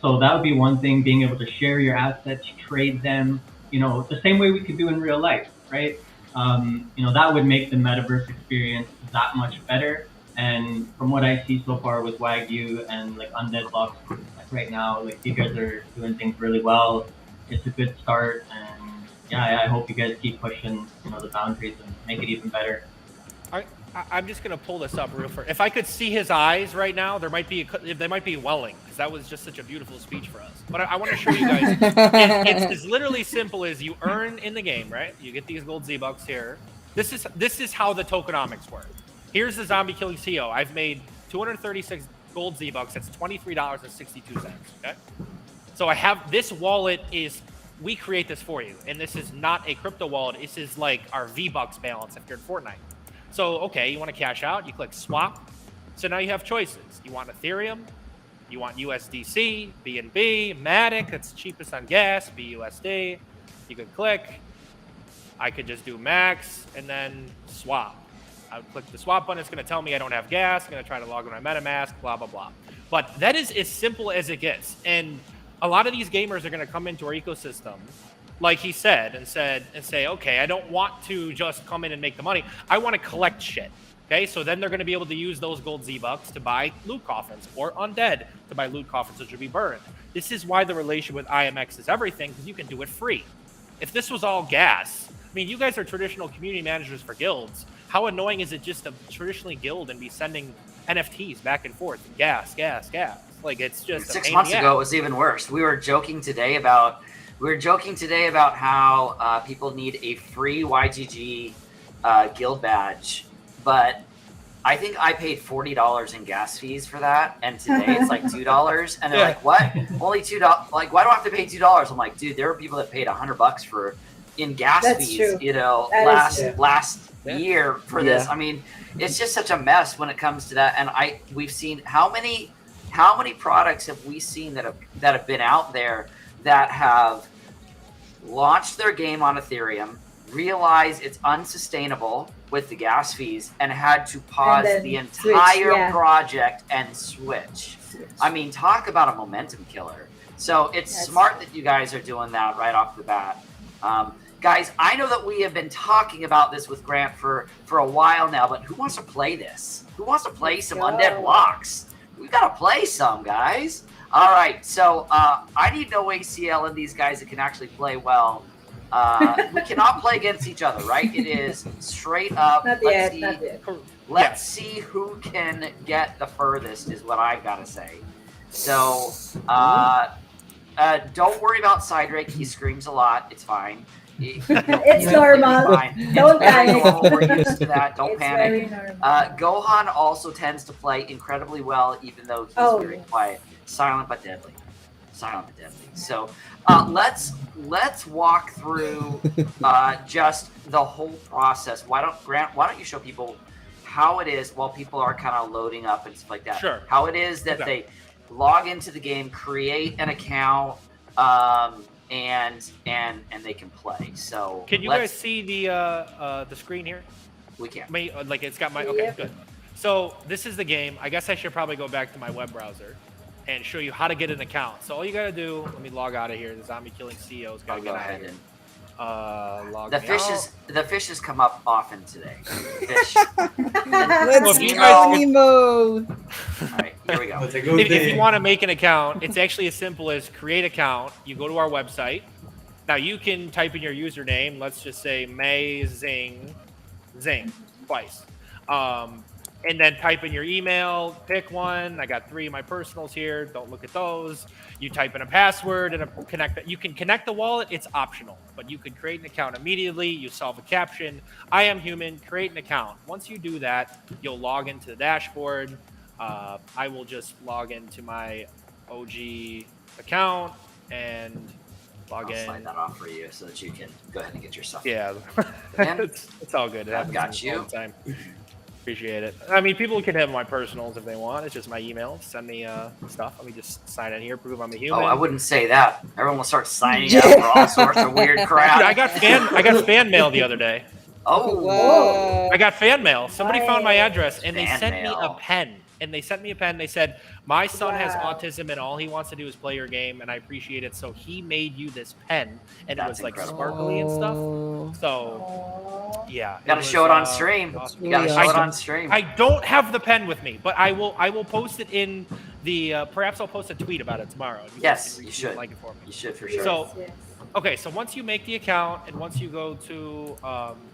So that would be one thing, being able to share your assets, trade them, the same way we could do in real life, right? That would make the metaverse experience that much better. And from what I see so far with Wagyu and, like, Undead Blocks, like, right now, like, you guys are doing things really well. It's a good start, and yeah, I hope you guys keep pushing, the boundaries and make it even better. I'm just gonna pull this up real fast. If I could see his eyes right now, they might be welling, because that was just such a beautiful speech for us. But I want to show you guys. It's as literally simple as you earn in the game, right? You get these gold Z-Bucks here. This is how the tokenomics work. Here's the zombie killing CO. I've made 236 gold Z-Bucks. That's $23.62. Okay. So I have this wallet we create this for you, and this is not a crypto wallet. This is like our V-Bucks balance if you're in Fortnite. So, okay, you want to cash out, you click swap. So now you have choices. You want Ethereum, you want USDC, BNB, Matic, that's cheapest on gas, BUSD. You could click. I could just do max and then swap. I would click the swap button. It's going to tell me I don't have gas. I'm going to try to log in my MetaMask, blah, blah, blah. But that is as simple as it gets. And a lot of these gamers are going to come into our ecosystem, like he said, and say, okay, I don't want to just come in and make the money. I want to collect shit. Okay, so then they're going to be able to use those gold Z-Bucks to buy loot coffins, or undead to buy loot coffins that should be burned. This is why the relation with IMX is everything, because you can do it free. If this was all gas, I mean, you guys are traditional community managers for guilds. How annoying is it just to traditionally guild and be sending NFTs back and forth? Gas. Like, it's just 6 months ago, it was even worse. We were joking today about how people need a free YGG guild badge, but I think I paid $40 in gas fees for that, and today it's like $2. And they're like, "What? Only $2? Like, why do I have to pay $2?" I'm like, "Dude, there are people that paid $100 in gas fees, true. you know, That last year for this." I mean, it's just such a mess when it comes to that. And we've seen how many products have we seen that have been out there that have launched their game on Ethereum, realized it's unsustainable with the gas fees, and had to pause the entire project and switch. I mean, talk about a momentum killer. So it's smart that you guys are doing that right off the bat. Guys, I know that we have been talking about this with Grant for a while now, but who wants to play this? Who wants to play some undead blocks? We've got to play some, guys. All right, so I need N0ACL and these guys that can actually play well. We cannot play against each other, right? It is straight up. Not yet. Let's see who can get the furthest, is what I've got to say. So don't worry about Cydrake. He screams a lot. It's fine. It's normal. Fine. Don't panic. We're used to that. Don't panic. Very normal. Gohaun also tends to play incredibly well, even though he's very quiet. Silent but deadly. So let's walk through just the whole process. Why don't you show people how it is while people are kind of loading up and stuff like that? Sure. How it is that they log into the game, create an account, and they can play. So can you guys see the screen here? We can. Like, it's got my okay, good. So this is the game. I guess I should probably go back to my web browser and show you how to get an account. So all you gotta do, let me log out of here. The zombie killing CEO's gotta get out of here. Log the fishes come up often today. Fish. Let's go, Nemo. All right, here we go. If you want to make an account, it's actually as simple as create account. You go to our website. Now you can type in your username. Let's just say Mae-Zing, twice. And then type in your email, pick one. I got 3 of my personals here. Don't look at those. You type in a password and you can connect the wallet. It's optional, but you can create an account immediately. You solve a caption. I am human, create an account. Once you do that, you'll log into the dashboard. I will just log into my OG account and log in. I'll slide that off for you so that you can go ahead and get your stuff. Yeah, it's all good. I've got you. All the time. Appreciate it. I mean, people can have my personals if they want. It's just my email. Send me stuff. Let me just sign in here, prove I'm a human. Oh, I wouldn't say that. Everyone will start signing up for all sorts of weird crap. Dude, I got fan mail the other day. Oh, Wow. I got fan mail. Somebody found my address and they Fan sent me mail. a pen. They said, my son has autism and all he wants to do is play your game, and I appreciate it. So he made you this pen, and That's it was like incredible. sparkly and stuff. So yeah, Gotta show it on stream. awesome. You gotta show it on stream. I don't have the pen with me, but I will post it in the perhaps I'll post a tweet about it tomorrow. Yes, can you should. like it for me. You should for sure. So okay, so once you make the account and once you go to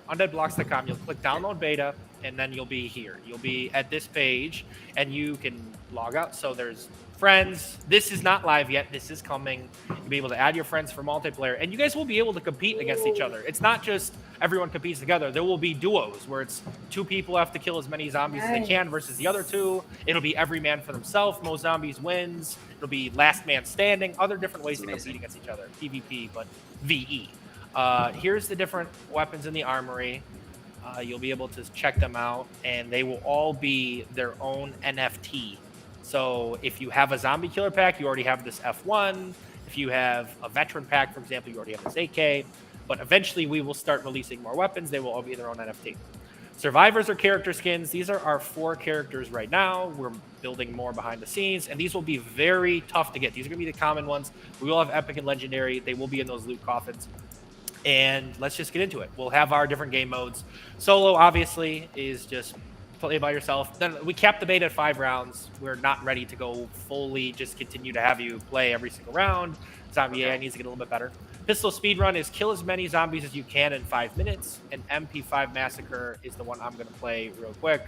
undeadblocks.com, you'll click download beta. and then you'll be here. You'll be at this page, and you can log out. So there's friends. This is not live yet. This is coming. You'll be able to add your friends for multiplayer, and you guys will be able to compete against each other. It's not just everyone competes together. There will be duos where it's 2 people have to kill as many zombies as they can versus the other 2. It'll be every man for themselves. Most zombies wins. It'll be last man standing. Other different ways to compete against each other. PvP, but VE. Here's the different weapons in the armory. You'll be able to check them out, and they will all be their own NFT. So if you have a zombie killer pack, you already have this F1. If you have a veteran pack, for example, you already have this AK. But eventually we will start releasing more weapons. They will all be their own NFT. Survivors are character skins. These are our 4 characters right now. We're building more behind the scenes, and these will be very tough to get. These are going to be the common ones. We will have epic and legendary. They will be in those loot coffins. And let's just get into it. We'll have our different game modes. Solo, obviously, is just play by yourself. Then we capped the beta at 5 rounds. We're not ready to go fully just continue to have you play every single round. Zombie AI needs to get a little bit better. Pistol speedrun is kill as many zombies as you can in 5 minutes. And MP5 Massacre is the one I'm going to play real quick.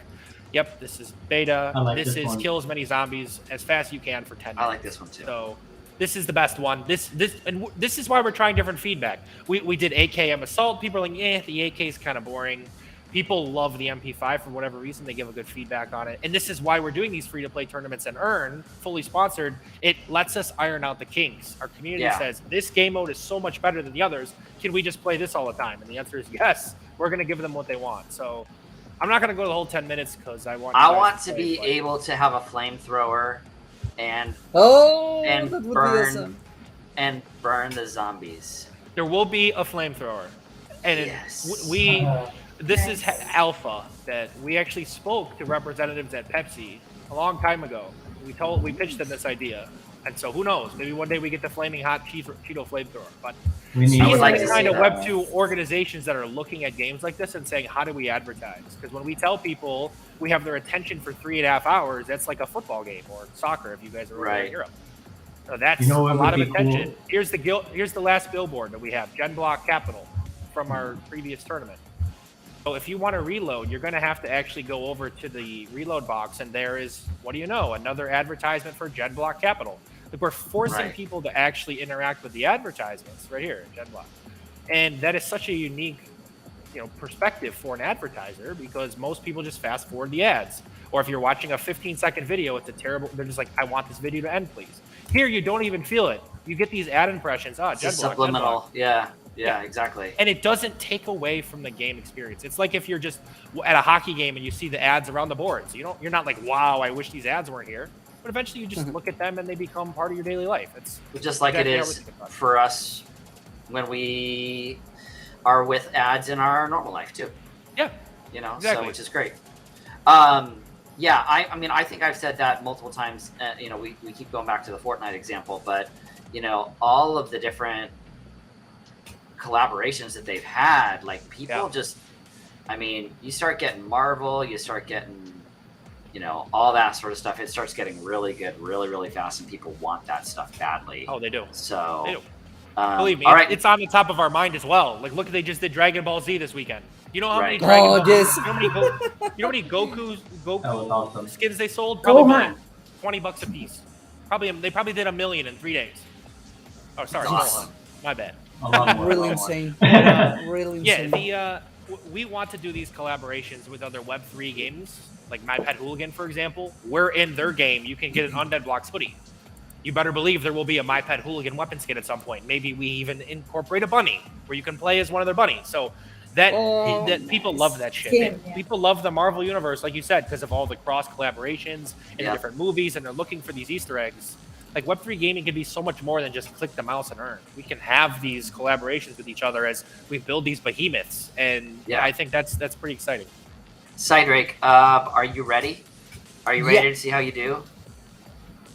Yep, this is beta. This is kill as many zombies as fast as you can for 10 minutes. I like this one too. So this is the best one. This is why we're trying different feedback. We did AKM Assault. People are like, the AK is kind of boring. People love the MP5 for whatever reason. They give a good feedback on it. And this is why we're doing these free-to-play tournaments and earn, fully sponsored. It lets us iron out the kinks. Our community says, this game mode is so much better than the others. Can we just play this all the time? And the answer is yes. We're going to give them what they want. So I'm not going to go the whole 10 minutes because I want to be able to have a flamethrower and burn the zombies. There will be a flamethrower. And this is alpha that we actually spoke to representatives at Pepsi a long time ago. We pitched them this idea, and so who knows? Maybe one day we get the flaming hot Cheeto flamethrower. But these are the kind of Web 2 organizations that are looking at games like this and saying, how do we advertise? Because when we tell people we have their attention for 3.5 hours, that's like a football game or soccer if you guys are over in Europe. So that's a lot of attention. Cool. Here's the last billboard that we have, Gen Block Capital, from our previous tournament. So if you want to reload, you're going to have to actually go over to the reload box, and there is, what do you know, another advertisement for Gen Block Capital. Like we're forcing people to actually interact with the advertisements right here, Gen Block. And that is such a unique, perspective for an advertiser because most people just fast forward the ads. Or if you're watching a 15-second video, they're just like, I want this video to end, please. Here, you don't even feel it. You get these ad impressions. Gen Block, subliminal, Yeah, exactly. And it doesn't take away from the game experience. It's like if you're just at a hockey game and you see the ads around the boards. You're not like, wow, I wish these ads weren't here. But eventually you just look at them and they become part of your daily life. It's just like it is for us when we are with ads in our normal life too. Yeah. Exactly. So which is great. I think I've said that multiple times. We keep going back to the Fortnite example, but all of the different collaborations that they've had, like people you start getting Marvel, you start getting all that sort of stuff. It starts getting really good really, really fast, and people want that stuff badly. Oh, they do. So they do. Believe me, it's on the top of our mind as well. Like, look, they just did Dragon Ball Z this weekend. You know how many Dragon Ball, you know how many Goku skins they sold? Probably $20 a piece. They probably did 1 million in 3 days. Oh, sorry, Awesome. My bad. Really insane. Really insane. Yeah, we want to do these collaborations with other Web3 games, like My Pet Hooligan, for example. We're in their game. You can get an Undead Blocks hoodie. You better believe there will be a My Pet Hooligan weapon skin at some point. Maybe we even incorporate a bunny where you can play as one of their bunnies. So that people love that shit. People love the Marvel universe, like you said, because of all the cross collaborations and the different movies, and they're looking for these Easter eggs. Like Web3 gaming can be so much more than just click the mouse and earn. We can have these collaborations with each other as we build these behemoths, and I think that's pretty exciting. Cydrake, are you ready? Are you ready to see how you do?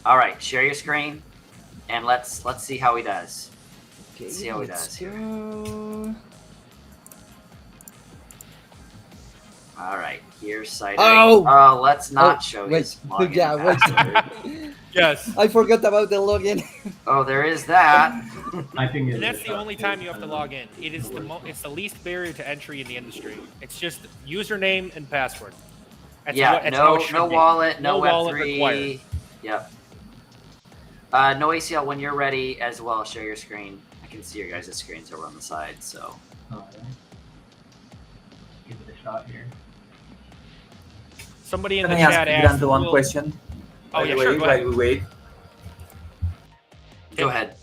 All right, share your screen, and let's see how he does. Okay, let's see how he does here. All right, here's Cydrake. Oh, let's not show his login password. Yes. I forgot about the login. Oh, there is that. I think And that's the only time you have to log in. It is it's the least barrier to entry in the industry. It's just username and password. That's Yeah, that's how it no should be. wallet, no wallet Web3. required. Yep. No-ACL, when you're ready as well, share your screen. I can see your guys' screens over on the side, so. Give it a shot here. Somebody in Can the I chat ask asked. Grant one will- question? Oh, By yeah, the sure, way, go ahead. while we wait. Go ahead.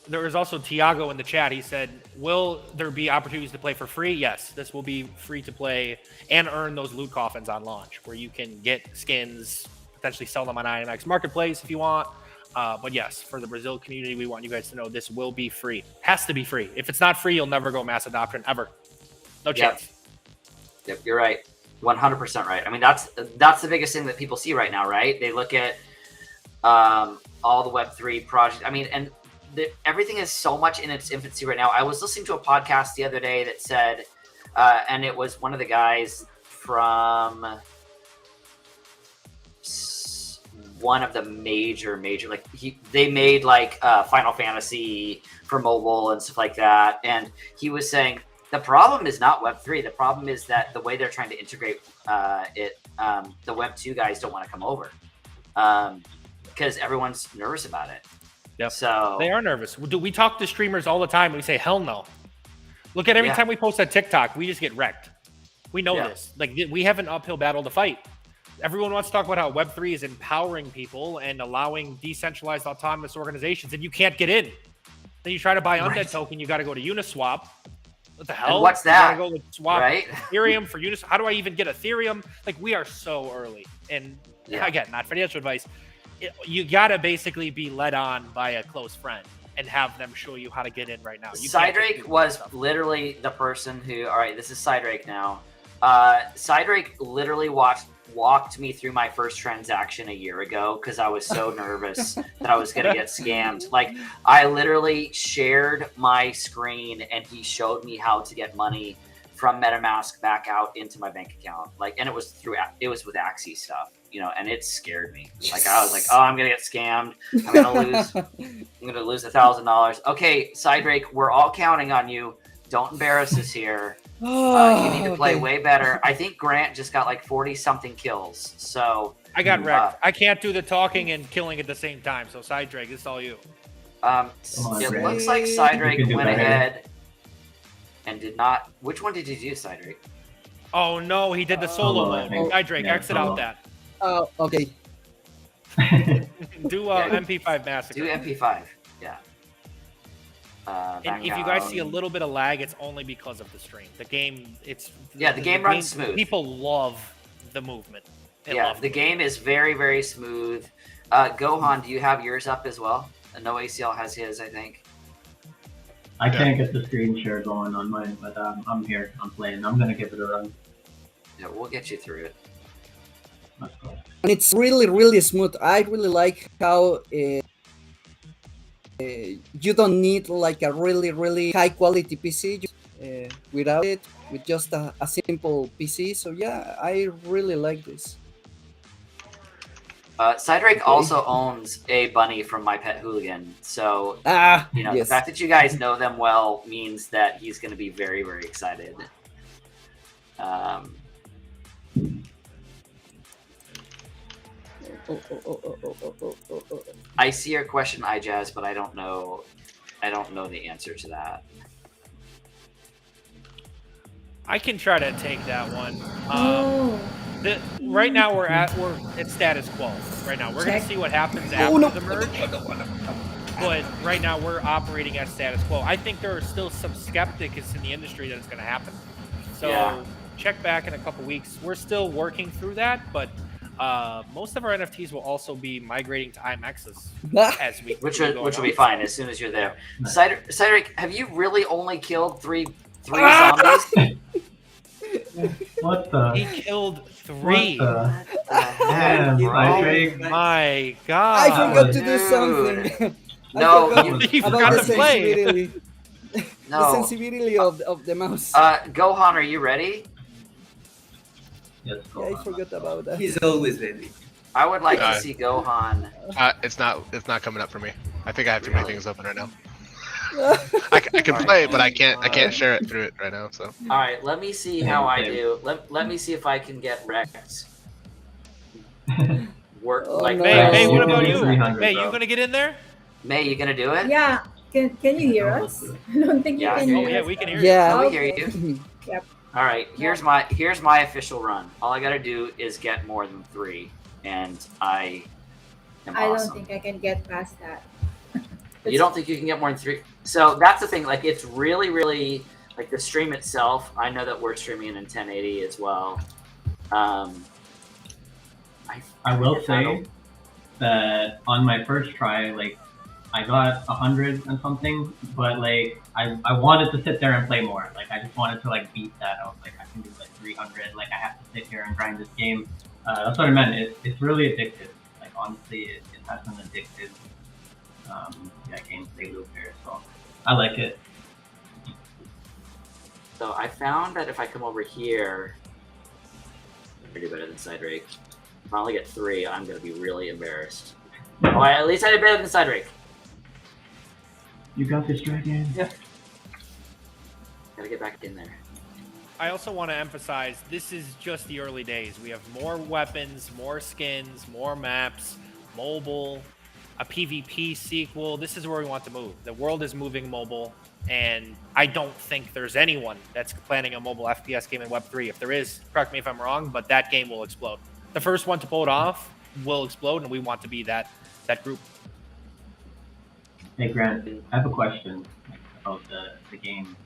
There was also Tiago in the chat. He said, will there be opportunities to play for free? Yes, this will be free to play and earn those loot coffins on launch where you can get skins, potentially sell them on IMX Marketplace if you want. But yes, for the Brazil community, we want you guys to know this will be free. Has to be free. If it's not free, you'll never go mass adoption ever. No chance. Yep, you're right. 100% right. I mean, that's the biggest thing that people see right now, right? They look at all the Web3 projects. I mean, and everything is so much in its infancy right now. I was listening to a podcast the other day that said, and it was one of the guys from one of the major, like they made like Final Fantasy for mobile and stuff like that. And he was saying the problem is not Web3. The problem is that the way they're trying to integrate it, the Web2 guys don't want to come over because everyone's nervous about it. Yep. So they are nervous. We talk to streamers all the time. And we say, hell no. Look at every time we post on TikTok, we just get wrecked. We know this. Like, we have an uphill battle to fight. Everyone wants to talk about how Web3 is empowering people and allowing decentralized autonomous organizations, and you can't get in. Then you try to buy undead token, you got to go to Uniswap. What the hell? And what's that? You got to go swap right? Ethereum for Uniswap. How do I even get Ethereum? Like, we are so early. And again, not financial advice. You got to basically be led on by a close friend and have them show you how to get in right now. Cydrake was literally the person who, all right, this is Cydrake now. Cydrake literally walked me through my first transaction a year ago because I was so nervous that I was going to get scammed. Like, I literally shared my screen and he showed me how to get money from MetaMask back out into my bank account. Like, and it was with Axie stuff, you know, and it scared me. Like, I was like, oh, I'm going to get scammed. I'm going to lose $1,000. Okay, Cydrake, we're all counting on you. Don't embarrass us here. You need to play way better. I think Grant just got like 40-something kills. So I got wrecked. I can't do the talking and killing at the same time. So Cydrake, it's all you. It looks like Cydrake went ahead and did not. Which one did you do, Cydrake? Oh no, he did the solo mode. Cydrake, exit out that. Oh, okay. Do MP5 Massacre. Do MP5. Yeah. And if you guys see a little bit of lag, it's only because of the stream. The game, the game runs smooth. People love the movement. The game is very, very smooth. Gohaun, do you have yours up as well? No-ACL has his, I think. I can't get the screen share going on mine, but I'm here. I'm playing. I'm gonna give it a run. Yeah, we'll get you through it. Let's go. And it's really, really smooth. I really like how you don't need like a really, really high quality PC without it, with just a simple PC. So yeah, I really like this. Cydrake also owns a bunny from My Pet Hooligan, so the fact that you guys know them well means that he's going to be very, very excited. I see your question, iJazz, but I don't know the answer to that. I can try to take that one. Right now we're at status quo. Right now we're gonna see what happens after the merge. But right now we're operating at status quo. I think there are still some skeptics in the industry that it's gonna happen. So check back in a couple weeks. We're still working through that, but most of our NFTs will also be migrating to IMXs as we which will be fine as soon as you're there. Cydrake, have you really only killed three zombies? What the? He killed 3. What the heck, Cydrake? My God! I forgot to do something. No, you forgot to play. The sensitivity of the mouse. Gohan, are you ready? Yes, Yeah, I forgot about that. He's always ready. I would like to Uh, see Gohan. It's not coming up for me. I think I have too many Really? things open right now. I can play, but I can't share it through it right now. So All right, let me see how I do. Let me see if I can get wrecked. Work Oh, like no. May, what You about can do you? 300, May, bro. you gonna get in there? May, you gonna do it? Yeah. Can you hear us? I don't think Yeah, I you can hear Oh hear yeah, us. we can hear you. Yeah. No, we hear Okay. you. Yep. All right, here's my official run. All I gotta do is get more than 3, and I am I awesome. don't think I can get past that. You don't think you can get more than 3? So that's the thing. Like, it's really, really like the stream itself. I know that we're streaming in 1080 as well. I will say that on my first try, like I got 100 and something, but like I wanted to sit there and play more. Like I just wanted to like beat that. I was like, I can do like 300. Like I have to sit here and grind this game. That's what I meant. It's really addictive. Like honestly, it has an addictive gameplay loop here. So I like it. So I found that if I come over here, I do better than Cydrake. If I only get 3, I'm gonna be really embarrassed. Oh, at least I did better than Cydrake. You got this, Dragon. Yeah. Gotta get back in there. I also want to emphasize this is just the early days. We have more weapons, more skins, more maps, mobile, a PvP sequel. This is where we want to move. The world is moving mobile, and I don't think there's anyone that's planning a mobile FPS game in Web3. If there is, correct me if I'm wrong, but that game will explode. The first one to pull it off will explode, and we want to be that group. Hey Grant, I have a question about the game.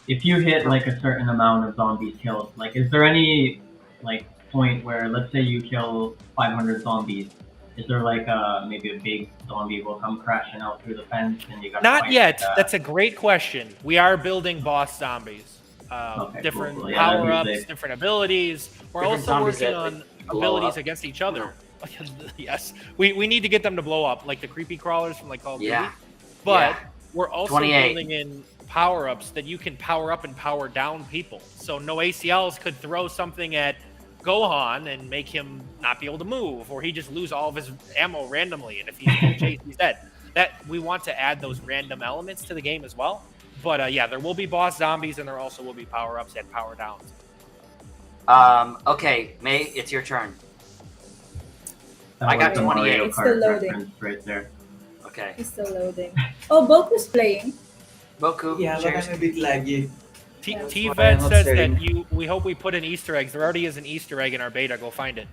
If you hit like a certain amount of zombies killed, like is there any like point where let's say you kill 500 zombies, is there like maybe a big zombie will come crashing out through the fence and you got Not yet. That's a great question. We are building boss zombies. Okay, Different cool. Yeah, that'd be power-ups, sick. different abilities. We're Different also zombies working that, on like, blow abilities up. against each other. Yes. We need to get them to blow up, like the creepy crawlers from like Call of Duty. Yeah. But Yeah. we're also 28. building in power-ups that you can power up and power down people. So N0ACLs could throw something at Gohaun and make him not be able to move, or he just lose all of his ammo randomly, and if he's chased, he's dead. That we want to add those random elements to the game as well. But yeah, there will be boss zombies, and there also will be power-ups and power downs. Okay, May, it's your turn. That I got was the 28. Mario It's Kart still loading. reference right there. Okay. It's still loading. Oh, Boku's playing. Boku, Yeah, but shares. I'm a bit laggy. T-Vet why I'm says observing. that we hope we put in Easter eggs. There already is an Easter egg in our beta. Go find it.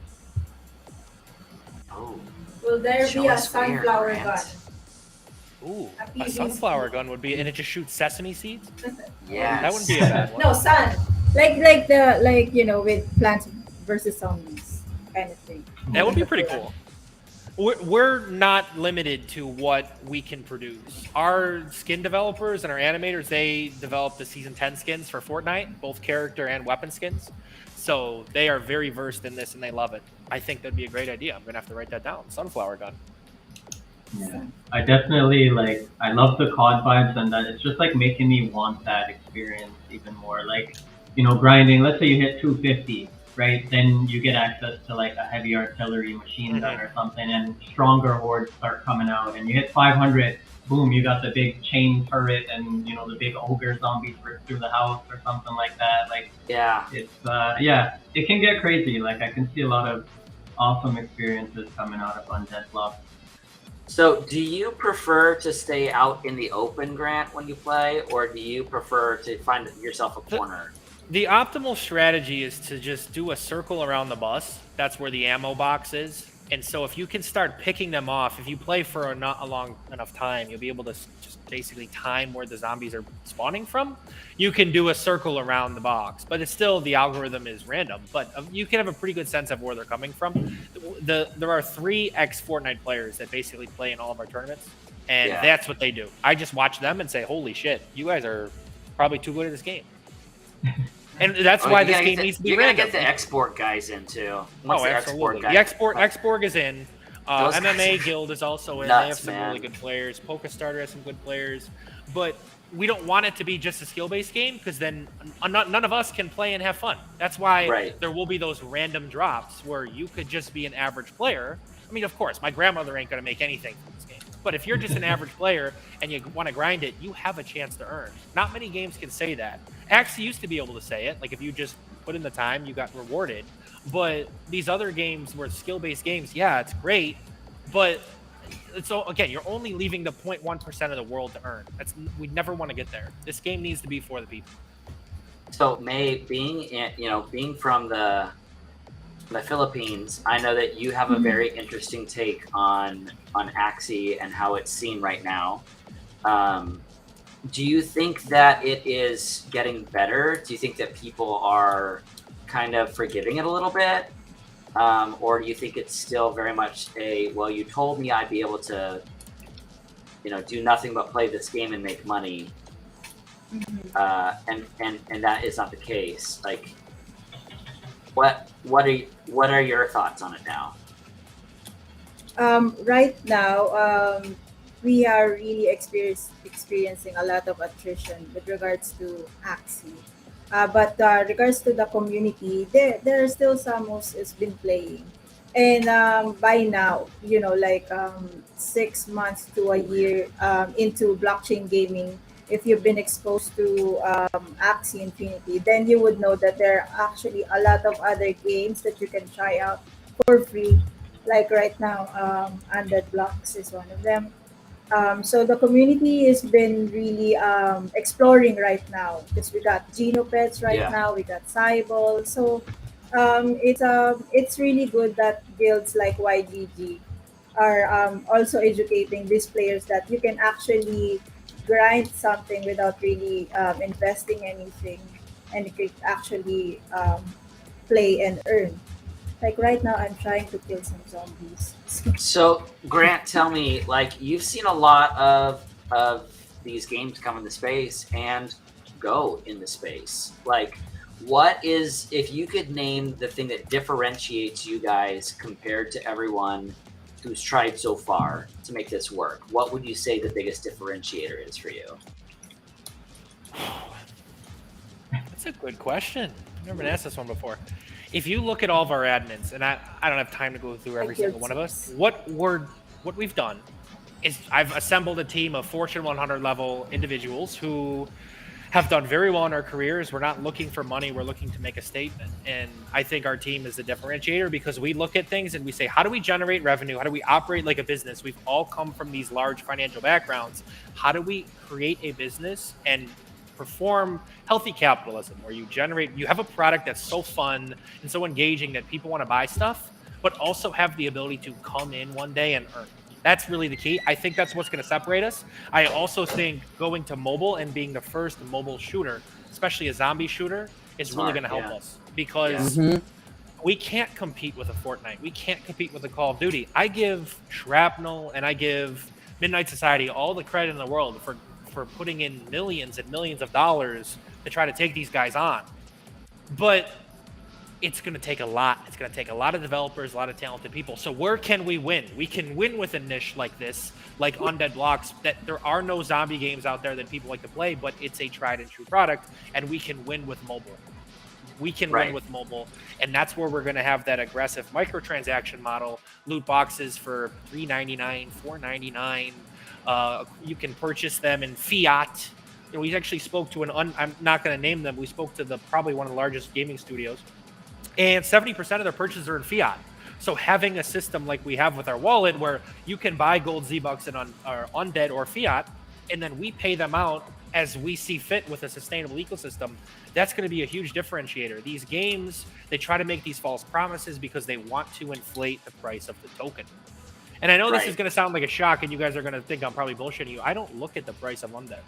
Oh, Will there Show be a us where, sunflower Grant. gun? Ooh, A a PVC. sunflower gun would be, and it just shoots sesame seeds? yes. That wouldn't be a bad one. No, sun. Like with Plants vs Zombies kind of thing. That would be pretty cool. We're not limited to what we can produce. Our skin developers and our animators, they developed the Season 10 skins for Fortnite, both character and weapon skins. So they are very versed in this and they love it. I think that'd be a great idea. I'm going to have to write that down. Sunflower gun. Yeah, I definitely like. I love the COD vibes, and that it's just like making me want that experience even more. Like, grinding. Let's say you hit 250, right? Then you get access to like a heavy artillery machine gun or something, and stronger hordes start coming out. And you hit 500, boom, you got the big chain turret, and the big ogre zombies rip through the house or something like that. Like, Yeah. it's it can get crazy. Like, I can see a lot of awesome experiences coming out of Undead Block. So, do you prefer to stay out in the open, Grant, when you play, or do you prefer to find yourself a corner? The optimal strategy is to just do a circle around the bus. That's where the ammo box is. And so if you can start picking them off, if you play for not a long enough time, you'll be able to just basically time where the zombies are spawning from. You can do a circle around the box, but it's still, the algorithm is random. But you can have a pretty good sense of where they're coming from. There are 3 ex-Fortnite players that basically play in all of our tournaments, and that's what they do. I just watch them and say, holy shit, you guys are probably too good at this game. And that's why this game needs to be You're random. gonna get the export guys in too. Once the Absolutely. export guy- The Exporg is in. Those MMA guys are Guild is also in. nuts, They have some man. really good players. Polka Starter has some good players. But we don't want it to be just a skill-based game, because then none of us can play and have fun. That's why there will be those random drops where you could just be an average player. I mean, of course, my grandmother ain't going to make anything from this game. But if you're just an average player and you want to grind it, you have a chance to earn. Not many games can say that. Axie used to be able to say it. Like, if you just put in the time, you got rewarded. But these other games where skill-based games, yeah, it's great. But so again, you're only leaving the 0.1% of the world to earn. We never want to get there. This game needs to be for the people. So May, being from the Philippines, I know that you have a very interesting take on Axie and how it's seen right now. Do you think that it is getting better? Do you think that people are kind of forgiving it a little bit? Or do you think it's still very much well, you told me I'd be able to, do nothing but play this game and make money, and that is not the case. Like, what are your thoughts on it now? Right now, we are really experiencing a lot of attrition with regards to Axie. But regards to the community, there are still some who's been playing, and by now, 6 months to a year into blockchain gaming, if you've been exposed to Axie Infinity, then you would know that there are actually a lot of other games that you can try out for free. Like right now, Undead Blocks is one of them. So the community has been really exploring right now, because we got Genopets right now, we got Cybol. So it's really good that guilds like YGG are also educating these players that you can actually grind something without really investing anything, and you can actually play and earn. Like right now, I'm trying to kill some zombies. So Grant, tell me, like, you've seen a lot of these games come into space and go into space. Like, what is, if you could name the thing that differentiates you guys compared to everyone who's tried so far to make this work, what would you say the biggest differentiator is for you? That's a good question. I've never been asked this one before. If you look at all of our admins, and I don't have time to go through every single one of us, what we've done is I've assembled a team of Fortune 100 level individuals who have done very well in our careers. We're not looking for money, we're looking to make a statement. And I think our team is the differentiator, because we look at things and we say, how do we generate revenue? How do we operate like a business? We've all come from these large financial backgrounds. How do we create a business and perform healthy capitalism, where you have a product that's so fun and so engaging that people want to buy stuff, but also have the ability to come in one day and earn? That's really the key. I think that's what's going to separate us. I also think going to mobile and being the first mobile shooter, especially a zombie shooter, is really going to help us, because we can't compete with a Fortnite. We can't compete with a Call of Duty. I give Shrapnel and I give Midnight Society all the credit in the world for putting in millions and millions of dollars to try to take these guys on. But it's going to take a lot. It's going to take a lot of developers, a lot of talented people. So where can we win? We can win with a niche like this, like Undead Blocks, that there are no zombie games out there that people like to play, but it's a tried and true product, and we can win with mobile. We can win with mobile, and that's where we're going to have that aggressive microtransaction model, loot boxes for $3.99, $4.99. You can purchase them in fiat. We actually spoke to I'm not going to name them. We spoke to probably one of the largest gaming studios, and 70% of their purchases are in fiat. So having a system like we have with our wallet, where you can buy gold Z-Bucks and Undead or fiat, and then we pay them out as we see fit with a sustainable ecosystem, that's going to be a huge differentiator. These games, they try to make these false promises because they want to inflate the price of the token. And I know this is going to sound like a shock, and you guys are going to think I'm probably bullshitting you. I don't look at the price of Undead.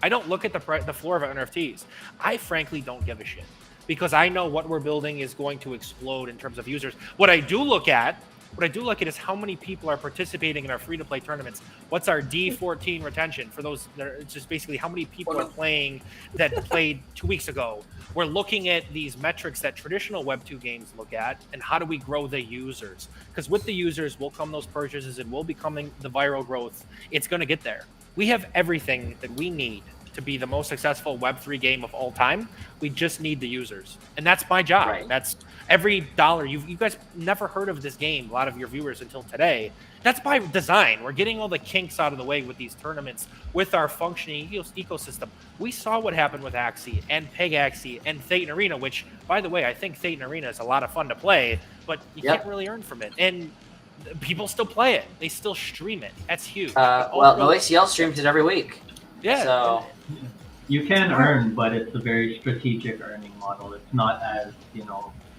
I don't look at the floor of NFTs. I frankly don't give a shit, because I know what we're building is going to explode in terms of users. What I do look at is how many people are participating in our free-to-play tournaments. What's our D14 retention for those? It's just basically how many people are playing that played 2 weeks ago. We're looking at these metrics that traditional Web 2 games look at, and how do we grow the users? Because with the users will come those purchases, and will becoming the viral growth. It's going to get there. We have everything that we need to be the most successful Web3 game of all time. We just need the users, and that's my job. Right. That's every dollar. You guys never heard of this game, a lot of your viewers, until today. That's by design. We're getting all the kinks out of the way with these tournaments, with our functioning ecosystem. We saw what happened with Axie and Peg Axie and Thetan Arena, which, by the way, I think Thetan Arena is a lot of fun to play, but you can't really earn from it. And people still play it. They still stream it. That's huge. Well, N0ACL streams it every week. Yeah. So You can earn, but it's a very strategic earning model. It's not as,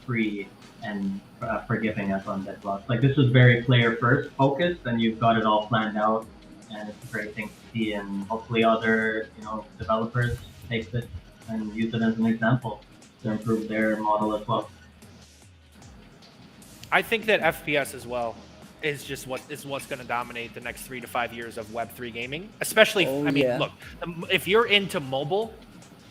free and forgiving as undead blocks. Like, this was very player first focused, and you've got it all planned out, and it's a great thing to see. And hopefully other, developers take this and use it as an example to improve their model as well. I think that FPS as well is just what's going to dominate the next 3 to 5 years of Web3 gaming. Especially, look, if you're into mobile,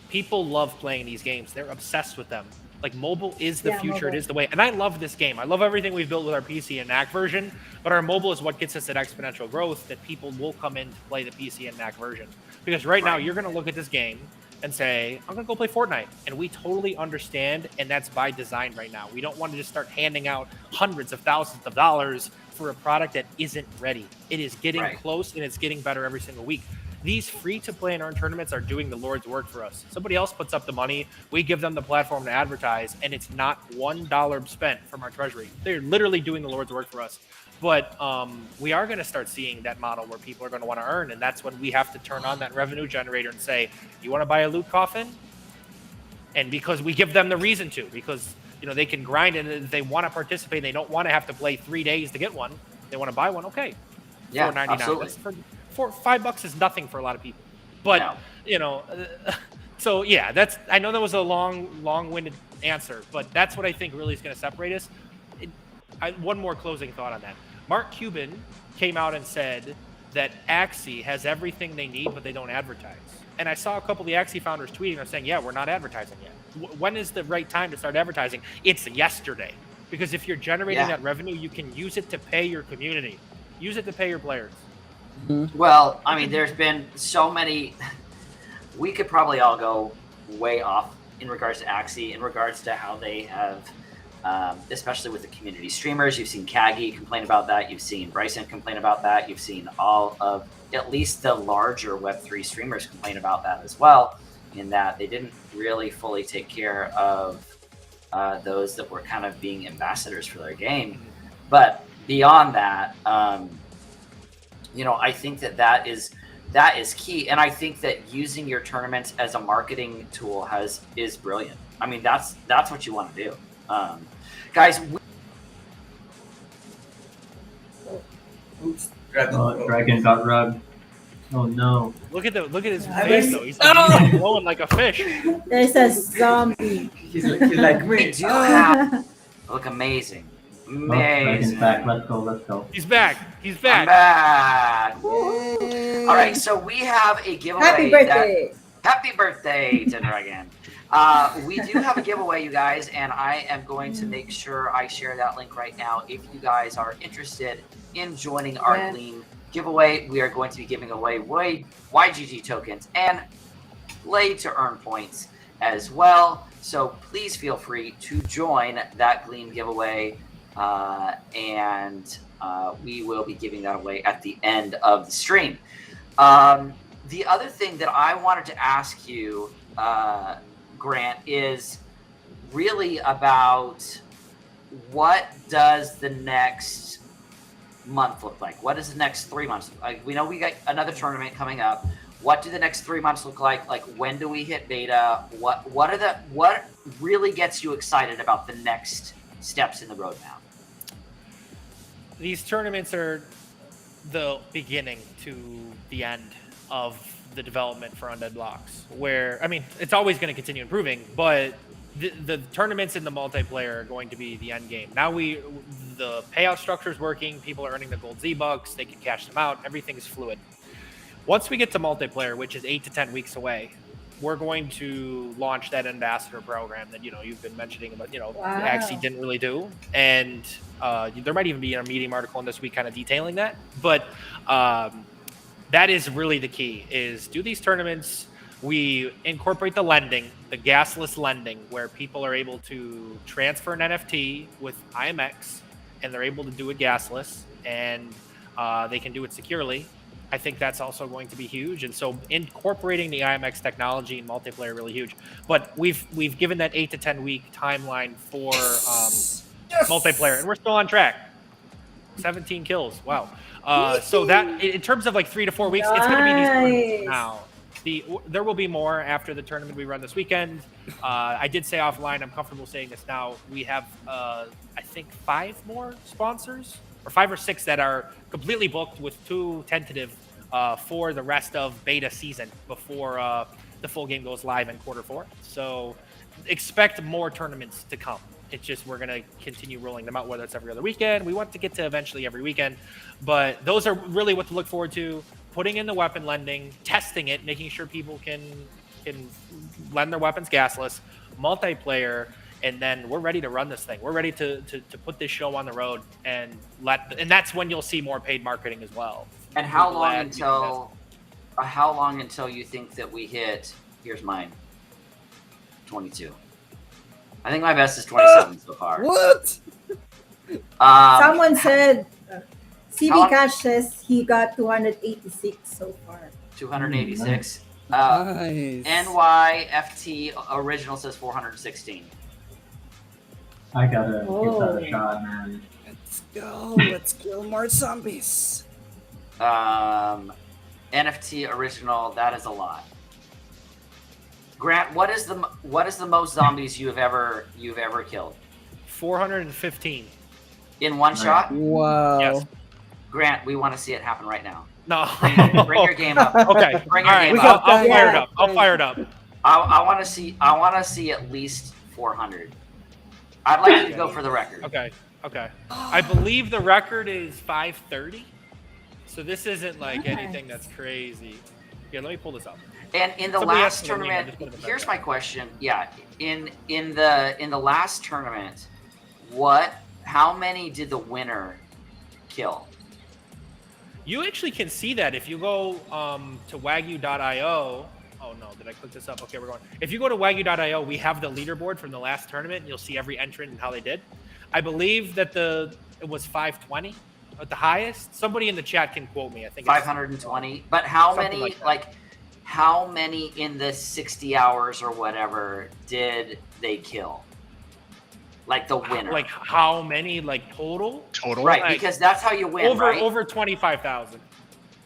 people love playing these games. They're obsessed with them. Like, mobile is the future. Mobile. It is the way. And I love this game. I love everything we've built with our PC and NAC version, but our mobile is what gets us that exponential growth, that people will come in to play the PC and NAC version. Because right now, you're going to look at this game and say, I'm going to go play Fortnite. And we totally understand, and that's by design right now. We don't want to just start handing out hundreds of thousands of dollars for a product that isn't ready. It is getting close, and it's getting better every single week. These free-to-play and earn tournaments are doing the Lord's work for us. Somebody else puts up the money, we give them the platform to advertise, and it's not $1 spent from our treasury. They're literally doing the Lord's work for us. But we are going to start seeing that model where people are going to want to earn, and that's when we have to turn on that revenue generator and say, you want to buy a loot coffin? And because we give them the reason to, because they can grind, and if they want to participate, they don't want to have to play 3 days to get one. They want to buy one, okay. Yeah, $4.99. absolutely. $5 is nothing for a lot of people. But, so yeah, I know that was a long-winded answer, but that's what I think really is going to separate us. One more closing thought on that. Mark Cuban came out and said that Axie has everything they need, but they don't advertise. And I saw a couple of the Axie founders tweeting and saying, yeah, we're not advertising yet. When is the right time to start advertising? It's yesterday. Because if you're generating that revenue, you can use it to pay your community. Use it to pay your players. Well, I mean, there's been so many. We could probably all go way off in regards to Axie, in regards to how they have, especially with the community streamers. You've seen Kagi complain about that. You've seen Bryson complain about that. You've seen all of, at least the larger Web3 streamers, complain about that as well, in that they didn't really fully take care of those that were kind of being ambassadors for their game. But beyond that, I think that is key, and I think that using your tournaments as a marketing tool is brilliant. I mean, that's what you want to do, guys. Oops, Dragon got rugged. Oh no! Look at his face though. He's glowing like a fish. There's a zombie. He's like me. You look amazing. Dragon's back. Let's go. He's back. I'm back. All right, so we have a giveaway. Happy birthday! Happy birthday to Dragon. We do have a giveaway, you guys, and I am going to make sure I share that link right now. If you guys are interested in joining our Gleam giveaway, we are going to be giving away YGG tokens and play to earn points as well. So please feel free to join that Gleam giveaway. And we will be giving that away at the end of the stream. The other thing that I wanted to ask you, Grant, is really about what does the next month look like? What does the next 3 months look like? We know we got another tournament coming up. What do the next 3 months look like? Like, when do we hit beta? What really gets you excited about the next steps in the roadmap? These tournaments are the beginning to the end of the development for Undead Blocks, where, I mean, it's always going to continue improving, but the tournaments in the multiplayer are going to be the end game. Now the payout structure is working, people are earning the gold Z-Bucks, they can cash them out, everything's fluid. Once we get to multiplayer, which is 8 to 10 weeks away, we're going to launch that ambassador program that you've been mentioning about. Axie didn't really do, and there might even be a Medium article in this week kind of detailing that. But that is really the key: is do these tournaments, we incorporate the lending, the gasless lending, where people are able to transfer an NFT with IMX, and they're able to do it gasless, and they can do it securely. I think that's also going to be huge, and so incorporating the IMX technology in multiplayer really huge. But we've given that 8 to 10 week timeline for multiplayer, and we're still on track. 17 kills. Wow. So that in terms of like 3 to 4 weeks, it's going to be these tournaments now. There will be more after the tournament we run this weekend. I did say offline, I'm comfortable saying this now. We have, I think, 5 more sponsors, or 5 or 6 that are completely booked, with 2 tentative for the rest of beta season before the full game goes live in Q4. So expect more tournaments to come. It's just we're going to continue rolling them out, whether it's every other weekend. We want to get to eventually every weekend. But those are really what to look forward to. Putting in the weapon lending, testing it, making sure people can lend their weapons gasless, multiplayer, and then we're ready to run this thing. We're ready to put this show on the road, and that's when you'll see more paid marketing as well. And how long until you think that we hit? Here's mine. 22. I think my best is 27 so far. What? Someone said, CB Cash says he got 286 so far. 286. Nice. NYFT original says 416. I gotta give that a shot, man. Let's go. Let's kill more zombies. NFT original, that is a lot. Grant, what is the most zombies you've ever killed? 415. In one shot? Wow. Yes. Grant, we want to see it happen right now. No. Bring your game up. Okay. Bring All your right. game up. I'll fire it up. I'll fire it up. I want to see at least 400. I'd like you to go for the record. Okay. I believe the record is 530. So this isn't like anything that's crazy. Yeah, let me pull this up. And in the last tournament, here's my question. Yeah, in the last tournament, how many did the winner kill? You actually can see that if you go to wagyu.io. Oh no, did I click this up? Okay, we're going. If you go to wagyu.io, we have the leaderboard from the last tournament, and you'll see every entrant and how they did. I believe that it was 520 at the highest. Somebody in the chat can quote me. I think 520. But how many like how many in the 60 hours or whatever did they kill? Like the winner. Like how many total? Total. Right, like, because that's how you win, right? Over 25,000.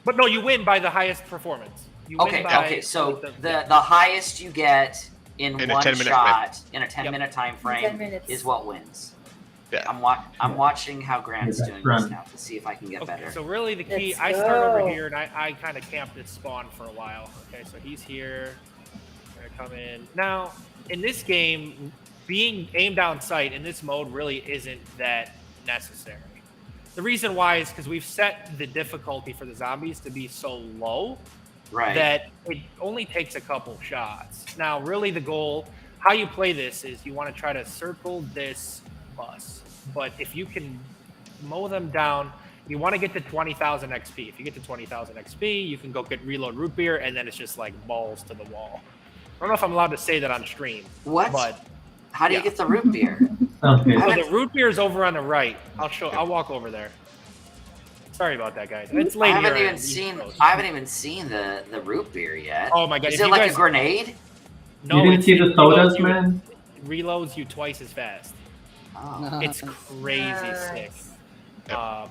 But no, you win by the highest performance. You win by, okay. So the highest you get in one 10-minute shot in a 10-minute time 10 frame minutes. is what wins. Yeah. I'm watching how Grant's doing this now to see if I can get better. So really the key, Let's I start over go. here and I kind of camp this spawn for a while. Okay, so he's here. I'm gonna come in. Now, in this game, being aimed down sight in this mode really isn't that necessary. The reason why is because we've set the difficulty for the zombies to be so low that it only takes a couple shots. Now, really the goal, how you play this is you want to try to circle this bus. But if you can mow them down, you want to get to 20,000 XP. If you get to 20,000 XP, you can go get reload root beer, and then it's just like balls to the wall. I don't know if I'm allowed to say that on stream. What? But how do you get the root beer? Sounds good. so the root beer is over on the right. I'll walk over there. Sorry about that, guys. It's late I here. haven't even seen the root beer yet. Oh my god! Is if it you like guys, a grenade? No, You didn't see the sodas, man? It reloads you twice as fast. Oh. It's crazy Nice. sick. I'll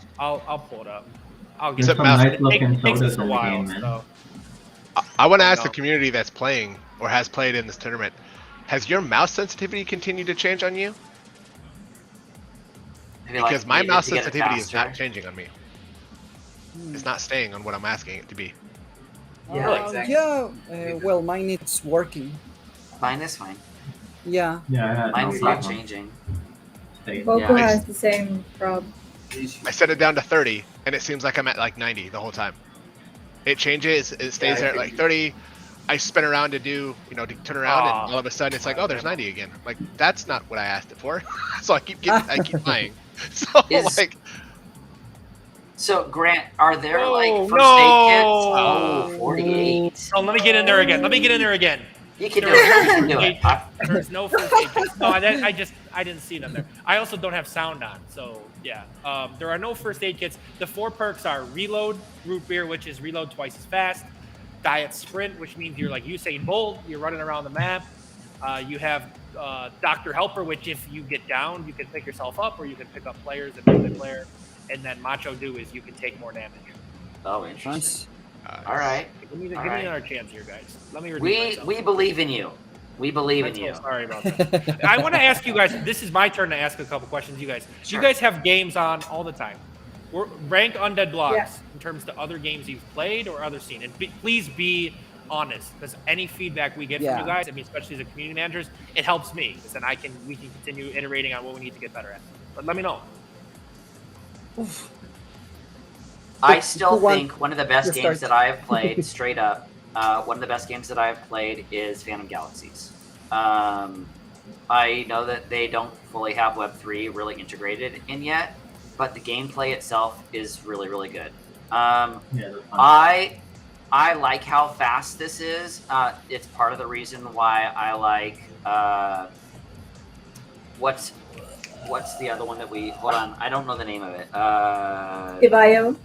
pull it up. I'll There's get some it. nice looking It takes sodas us a in the while. game, man. So. I want to ask No. the community that's playing or has played in this tournament, has your mouse sensitivity continued to change on you? Maybe like Because my needed mouse to get it sensitivity is not faster. changing on me. It's not staying on what I'm asking it to be. Yeah, exactly. Well, mine it's working. Mine is fine. Yeah. Yeah, I had Mine's no not problem. changing. Boku Yeah. has the same problem. I set it down to 30, and it seems like I'm at like 90 the whole time. It changes, it stays there at like 30. I spin around to do, to turn around, and all of a sudden it's like, oh, there's 90 again. Like, that's not what I asked it for. So I keep buying. So Is- like, So, Grant, are there Oh, like first no. aid kits? Oh, 48. Oh, let me get in there again. You can do There it. are You no can do first it. aid kits. There's no first aid kits. No, I didn't see them there. I also don't have sound on, so yeah. There are no first aid kits. The 4 perks are reload, root beer, which is reload twice as fast, diet sprint, which means you're like Usain Bolt, you're running around the map. You have Dr. Helper, which if you get down, you can pick yourself up, or you can pick up players and melee player. And then Macho Do is you can take more damage. Oh, interesting. Nice. All right. Give me All right. another chance here, guys. Let me redeem We myself. believe in you. We believe in I'm you. so sorry about that. I want to ask you guys. This is my turn to ask a couple questions. You guys. Sure. You guys have games on all the time. Rank Undead Blocks Yeah. in terms to other games you've played or other seen, and please be honest, because any feedback we get from you guys, I mean, especially as a community managers, it helps me, because then we can continue iterating on what we need to get better at. But let me know. Oof. I still Who won? think one of the best Let's games start. that I have played, straight up, one of the best games that I have played is Phantom Galaxies. I know that they don't fully have Web3 really integrated in yet, but the gameplay itself is really, really good. Yeah, that's fun. I like how fast this is. It's part of the reason why I like what's the other one that we hold on? I don't know the name of it. Ibayo.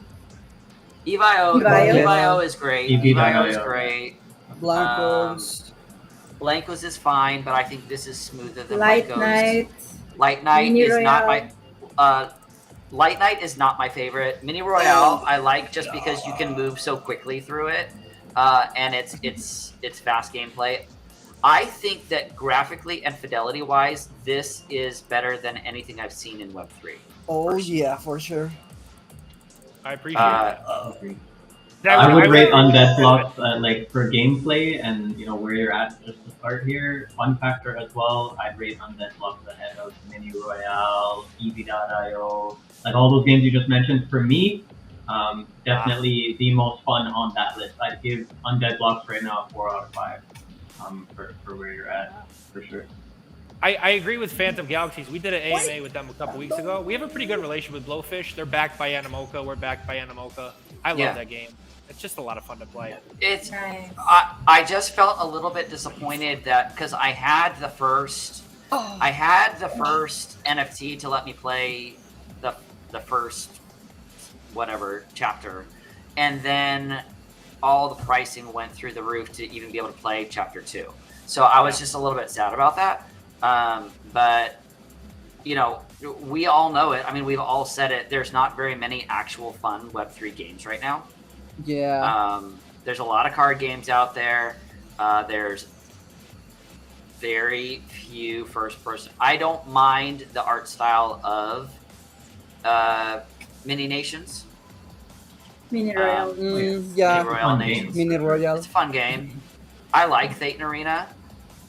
Evio. Evio. Evio is great. Evio. Evio is great. Blancos. Blancos is fine, but I think this is smoother than Light Blancos. Night. Light Night Mini is not Royale. my. Light Night is not my favorite. Mini Royale I like just because you can move so quickly through it, and it's fast gameplay. I think that graphically and fidelity wise, this is better than anything I've seen in Web3. Oh yeah, for sure. I appreciate that. Agree. That I would rate really- Undead Blocks like for gameplay and where you're at just to start here. Fun factor as well. I'd rate Undead Blocks ahead of Mini Royale, Eevee.io, like all those games you just mentioned. For me, definitely the most fun on that list. I'd give Undead Blocks right now a 4 out of 5. For where you're at, for sure. I agree with Phantom Galaxies. We did an AMA with them a couple weeks ago. We have a pretty good relationship with Blowfish. They're backed by N0ACL. We're backed by N0ACL. I love Yeah. that game. It's just a lot of fun to play. It's Nice. I just felt a little bit disappointed that because I had the first NFT to let me play the first whatever chapter, and then all the pricing went through the roof to even be able to play chapter 2. So I was just a little bit sad about that. But we all know it. I mean, we've all said it. There's not very many actual fun Web3 games right now. Yeah. There's a lot of card games out there. There's very few first person. I don't mind the art style of Mini Nations. Mini Royale. Yeah. Mini Royale Fun Nations. Mini Royale. It's a fun game. I like Thetan Arena.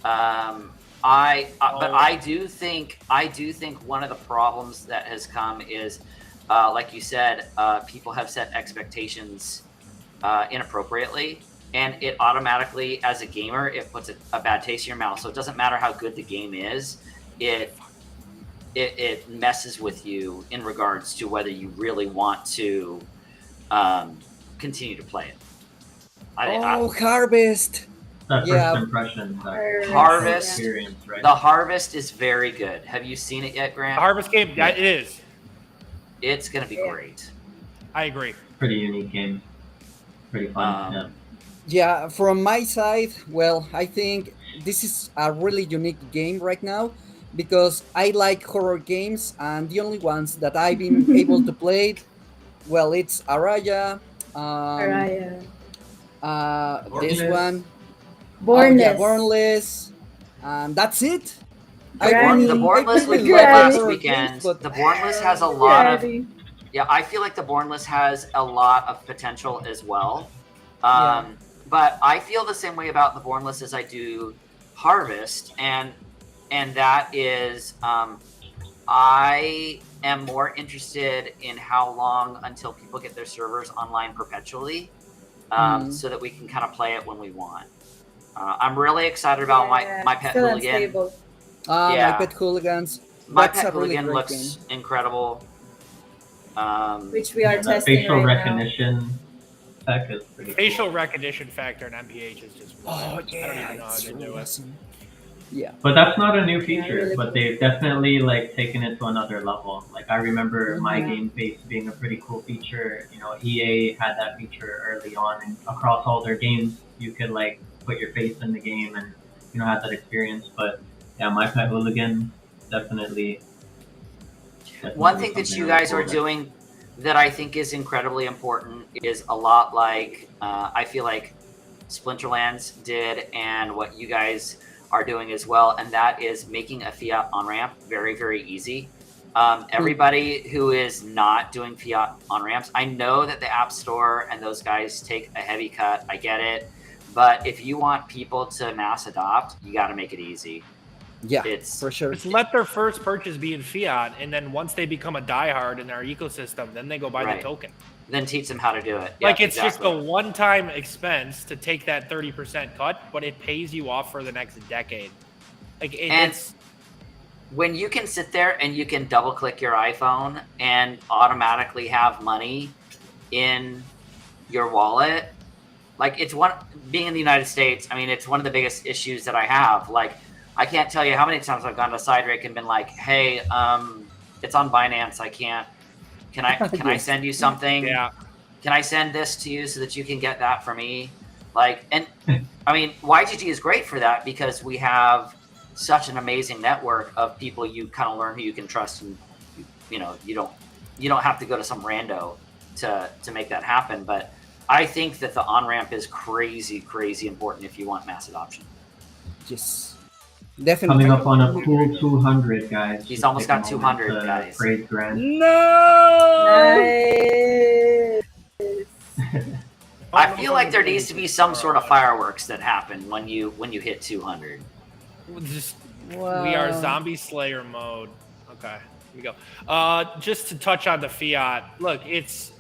But I do think one of the problems that has come is, like you said, people have set expectations inappropriately, and it automatically, as a gamer, it puts a bad taste in your mouth. So it doesn't matter how good the game is, it messes with you in regards to whether you really want to continue to play it. Harvest. That Yeah. first impression, that Harvest. experience, right? The Harvest is very good. Have you seen it yet, Grant? The Harvest game, yeah, it is. It's going to be Yeah. great. I agree. Pretty unique game. Pretty fun. Um, Yeah, from my side, well, I think this is a really unique game right now because I like horror games, and the only ones that I've been able to play, well, it's Araya, Araya. this Bornless. one, Bornless. yeah, Bornless, and that's it. Granny. The Bornless we Granny. played last Horror weekend. games, but The Bornless has a lot of. Granny. Yeah, I feel like the Bornless has a lot of potential as well. Yeah. But I feel the same way about the Bornless as I do Harvest, and that is I am more interested in how long until people get their servers online perpetually, so that we can kind of play it when we want. I'm really excited about my Pet Still Hooligan. unstable. Yeah. My Pet Hooligans. My That's Pet a really Hooligan great looks incredible. which we are The testing facial right recognition tech is pretty Facial cool. recognition factor in MPH is just Oh wild. I don't yeah, even know how it's they do it. awesome. Yeah. But that's not a new Yeah, feature, really but cool. they've definitely like taken it to another level. Like I remember my Mhm. game face being a pretty cool feature. You know, EA had that feature early on, and across all their games, you could like put your face in the game and have that experience. But yeah, My Pet Hooligan definitely. One thing that you guys are doing that I think is incredibly important is a lot like I feel like Splinterlands did and what you guys are doing as well, and that is making a fiat on-ramp very, very easy. Everybody who is not doing fiat on-ramps, I know that the App Store and those guys take a heavy cut. I get it. But if you want people to mass adopt, you got to make it easy. Yeah, It's for sure. Just let their first purchase be in fiat, and then once they become a diehard in our ecosystem, then they go buy Right. the token. then teach them how to do it. Like Yeah, it's just exactly. a one-time expense to take that 30% cut, but it pays you off for the next decade. Like And- it's When you can sit there and you can double click your iPhone and automatically have money in your wallet, like it's one being in the United States, I mean, it's one of the biggest issues that I have. Like, I can't tell you how many times I've gone to Cydrake and been like, hey, it's on Binance. I can't, can I Yes. send you something? yeah. Can I send this to you so that you can get that for me? Like, and I mean, YGG is great for that because we have such an amazing network of people you kind of learn who you can trust, and you know, you don't have to go to some rando to make that happen. But I think that the on-ramp is crazy important if you want mass adoption. Yes. Definitely. Coming up on a cool 200, guys. He's Just almost take a got 200, moment to guys. Praise Grant. No. Nice. I feel like there needs to be some sort of fireworks that happen when you hit 200. Just Wow. we are zombie slayer mode. Okay, here we go. Just to touch on the fiat, look, it's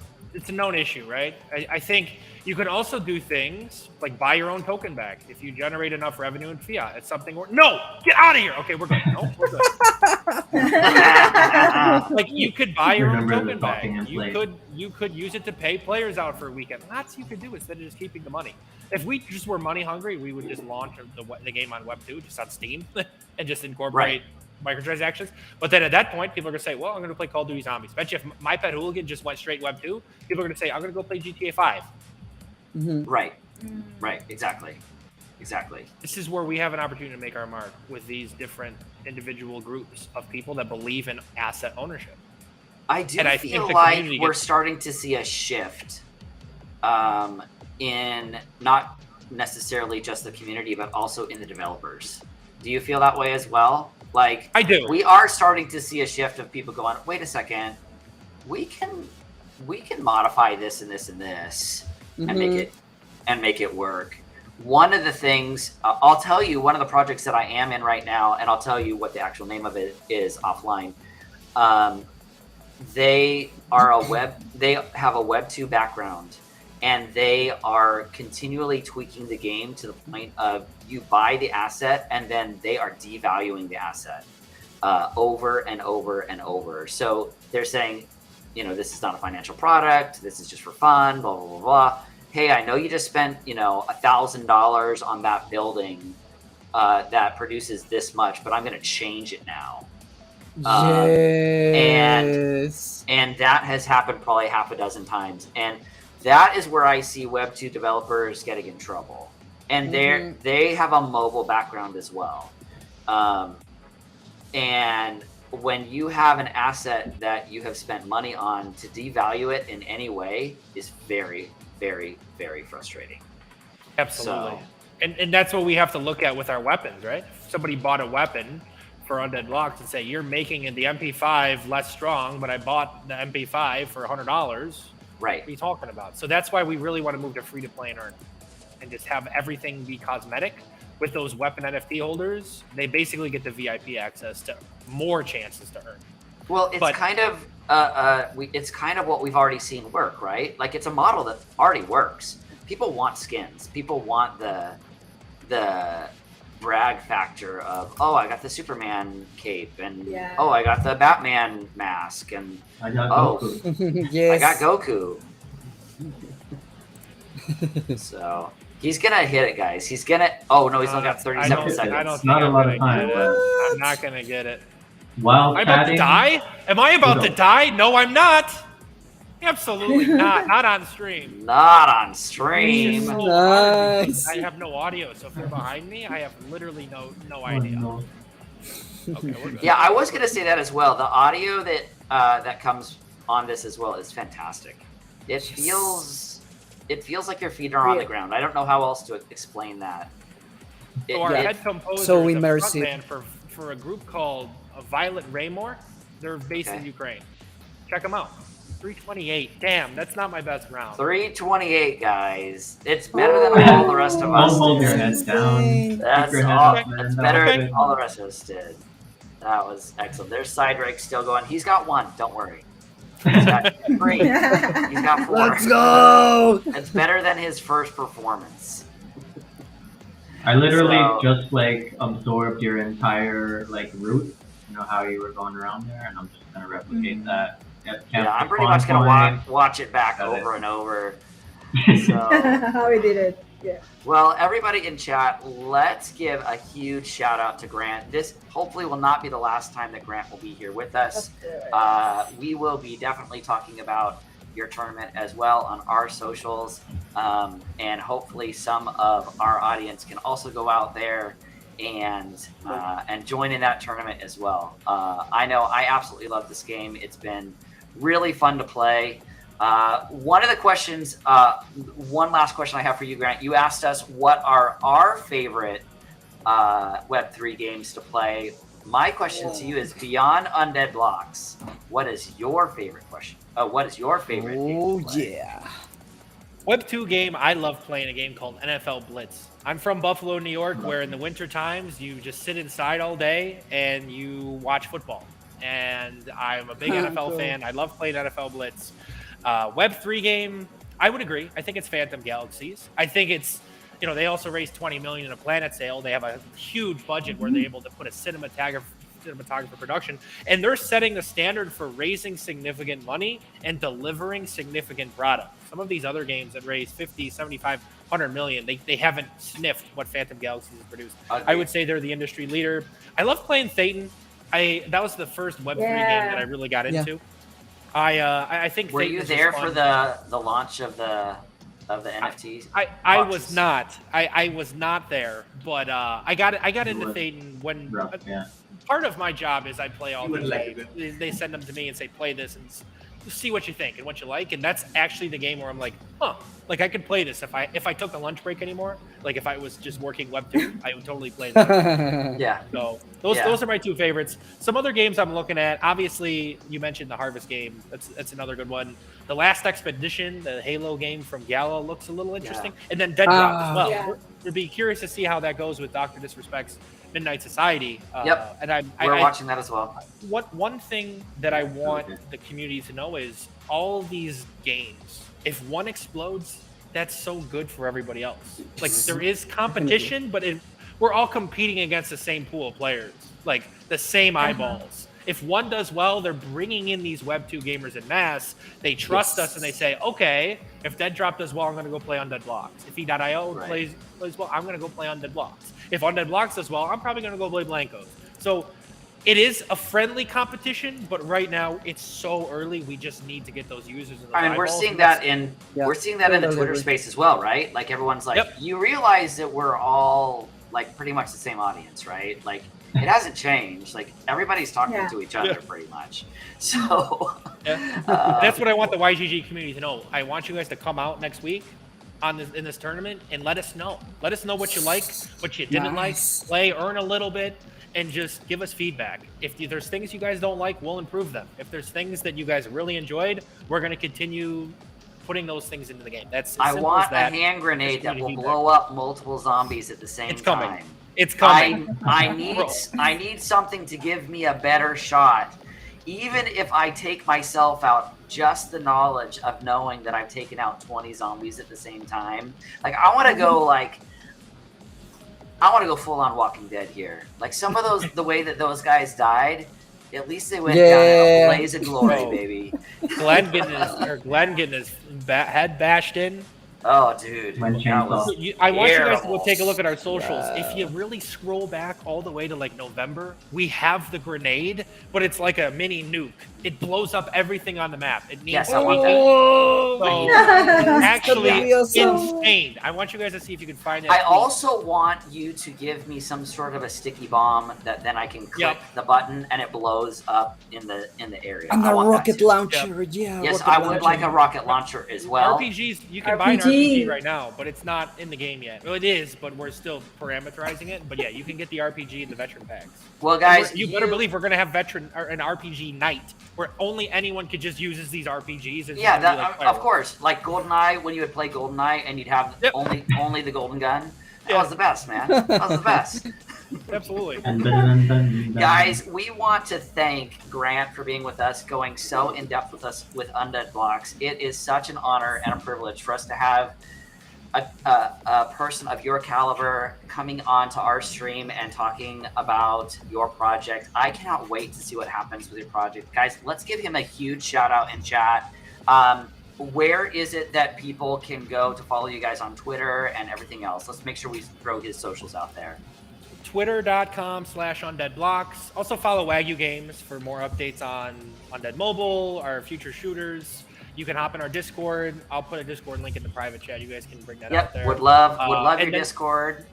a known issue, right? I think you can also do things like buy your own token back if you generate enough revenue in fiat. It's something no, get out of here. Okay, we're good. No, we're good. Like you could buy your own Remember the token back. talking and play. You could use it to pay players out for a weekend. Lots you could do instead of just keeping the money. If we just were money hungry, we would just launch the game on Web 2, just on Steam, and just incorporate microtransactions. But then at that point, people are gonna say, "Well, I'm gonna play Call of Duty Zombies." Bet you if My Pet Hooligan just went straight Web 2, people are gonna say, "I'm gonna go play GTA 5." Mhm. Right, exactly. This is where we have an opportunity to make our mark with these different individual groups of people that believe in asset ownership. I do And I think feel the like community we're gets- starting to see a shift in not necessarily just the community, but also in the developers. Do you feel that way as well? Like, I do. we are starting to see a shift of people going, wait a second, we can modify this and this and this and make it work. One of the things I'll tell you, one of the projects that I am in right now, and I'll tell you what the actual name of it is offline. They have a Web 2 background, and they are continually tweaking the game to the point of you buy the asset and then they are devaluing the asset over and over and over. So they're saying, you know, this is not a financial product. This is just for fun, blah, blah, blah, blah. Hey, I know you just spent, you know, $1,000 on that building that produces this much, but I'm going to change it now. Yes. And that has happened probably half a dozen times. And that is where I see Web 2 developers getting in trouble. And they have a mobile background as well. And when you have an asset that you have spent money on, to devalue it in any way is very, very, very frustrating. Absolutely. So- And that's what we have to look at with our weapons, right? If somebody bought a weapon for Undead Locks and say, you're making the MP5 less strong, but I bought the MP5 for $100. Right. What are you talking about? So that's why we really want to move to free to play and earn, and just have everything be cosmetic. With those weapon NFT holders, they basically get the VIP access to more chances to earn. Well, it's kind of it's kind of what we've already seen work, right? Like, it's a model that already works. People want skins. People want the brag factor of, oh, I got the Superman cape, and Yeah. oh, I got the Batman mask, and I got Oh. Goku. Yes. I got Goku. So he's gonna hit it, guys. He's gonna. Oh no, he's only got 37 seconds. I don't Not think a I'm lot gonna of time, get but- it. I'm not gonna get it. While Am I about to chatting, die? Am I about to Hold on. die? No, I'm not. Absolutely not. Not on stream. Not on It's stream. just so hard because Nice. I have no audio, so if they're behind me, I have literally no oh, idea. no. Okay, we're good. Yeah, I was gonna say that as well. The audio that that comes on this as well is fantastic. It feels like your feet are on the Real. ground. I don't know how else to explain that. So our Yeah. head composer So is a immersive. frontman for a group called Violet Raymore. They're based in Okay. Ukraine. Check them out. 328. Damn, that's not my best round. 328, guys. It's better than all the rest of Don't us. hold your did. head down. Insane. That's Keep your head all. up, man. That's That better was than good. all the rest of us did. That was excellent. There's Cydrake still going. He's got one. Don't worry. He's got three. He's got four. Let's go. It's better than his first performance. I literally So- just like absorbed your entire like route. You know how you were going around there, and I'm just gonna replicate that. Yep, Yeah, I'm camp pretty much gonna point. watch it back Got it. over and over. So, How we did it. Yeah. well, everybody in chat, let's give a huge shout out to Grant. This hopefully will not be the last time that Grant will be here with us. We will be definitely talking about your tournament as well on our socials, and hopefully some of our audience can also go out there and join in that tournament as well. I know I absolutely love this game. It's been really fun to play. One of the questions, one last question I have for you, Grant. You asked us what are our favorite Web3 games to play. My question to you is, beyond Undead Blocks, what is your favorite question? What is your favorite game Oh to play? yeah. Web 2 game, I love playing a game called NFL Blitz. I'm from Buffalo, New York, where in the winter times you just sit inside all day and you watch football. And I'm a big NFL Cool. fan. I love playing NFL Blitz. Web 3 game, I would agree. I think it's Phantom Galaxies. I think it's, you know, they also raised $20 million in a Planet sale. They have a huge budget where they're able to put a cinematographer production, and they're setting the standard for raising significant money and delivering significant product. Some of these other games that raise 50, 75, 100 million, they haven't sniffed what Phantom Galaxies has produced. I would say they're the industry leader. I love playing Thetan. That was the first Web3 game that I really got Yeah. into. I think Were Thetan you was there just for fun. the launch of the NFTs? I boxes? was not. I was not there, but I got into would. Thetan when Rough, yeah. part of my job is I play all You these would like games. They send them to me and say, play this and see what you think and what you like. And that's actually the game where I'm like, huh, like I could play this if I took a lunch break anymore. Like if I was just working Web 2, I would totally play that. Yeah. So those are my two favorites. Some other games I'm looking at, obviously you mentioned the Harvest game. That's another good one. The Last Expedition, the Halo game from Gala, looks a little interesting. And then Dead Drop as well. Yeah. We'd be curious to see how that goes with Dr. Disrespect's Midnight Society. Yep. And We're watching that as well. one thing that I want the community to know is all these games, if one explodes, that's so good for everybody else. Like there is competition, but we're all competing against the same pool of players, like the same eyeballs. If one does well, they're bringing in these Web 2 gamers en masse. They trust us and they say, okay, if Dead Drop does well, I'm going to go play Undead Blocks. If E.io Right. plays well, I'm going to go play Undead Blocks. If Undead Blocks does well, I'm probably going to go play Blancos. So it is a friendly competition, but right now it's so early. We just need to get those users. In the I mean, we're eyeballs, seeing and that's- that in Yeah. we're seeing that in the Totally Twitter agree. space as well, right? Like everyone's like, Yep. you realize that we're all like pretty much the same audience, right? Like it hasn't changed. Like everybody's talking Yeah. to each other pretty much. So Yeah. uh, That's what I want the YGG community to know. I want you guys to come out next week in this tournament and let us know. Let us know what you like, what you didn't Nice. like, play, earn a little bit, and just give us feedback. If there's things you guys don't like, we'll improve them. If there's things that you guys really enjoyed, we're going to continue putting those things into the game. That's as I simple want as that. a hand grenade that will Community blow up multiple zombies at the same It's coming. time. It's coming. I need something to give me a better shot. Even if I take myself out, just the knowledge of knowing that I've taken out 20 zombies at the same time. Like I want to go like I want to go full on Walking Dead here. Like some of those, the way that those guys died, at least they went down in a blaze of glory, Bro. baby. Glenn getting his head bashed in. Oh, dude. When That chainsaw. was I want you guys to terrible. go take a look at our socials. Wow. If you really scroll back all the way to like November, we have the grenade, but it's like a mini nuke. It blows up everything on the map. It needs Yes, to I want be that. so That's actually gonna be awesome. insane. I want you guys to see if you can find it. I also want you to give me some sort of a sticky bomb that then I can click Yep. the button and it blows up in the area. And I a want that rocket too. launcher, yeah. Yes, rocket I would launcher. like a rocket launcher as well. RPGs, you can buy an RPG RPG right now, but it's not in the game yet. Well, it is, but we're still parameterizing it. But yeah, you can get the RPG in the veteran packs. Well, guys, You better believe we're gonna have an RPG night where only anyone could just uses these RPGs. And Yeah, it's gonna be like of fireworks. course. Like GoldenEye, when you would play GoldenEye and you'd have Yep. only the golden gun. That Yeah. was the best, man. That was the best. Absolutely. Guys, we want to thank Grant for being with us, going so in depth with us with Undead Blocks. It is such an honor and a privilege for us to have a person of your caliber coming on to our stream and talking about your project. I cannot wait to see what happens with your project. Guys, let's give him a huge shout out in chat. Where is it that people can go to follow you guys on Twitter and everything else? Let's make sure we throw his socials out there. Twitter.com/undeadblocks. Also follow Wagyu Games for more updates on Undead Mobile, our future shooters. You can hop in our Discord. I'll put a Discord link in the private chat. You guys can bring that out Yep, there. would love and your then- Discord.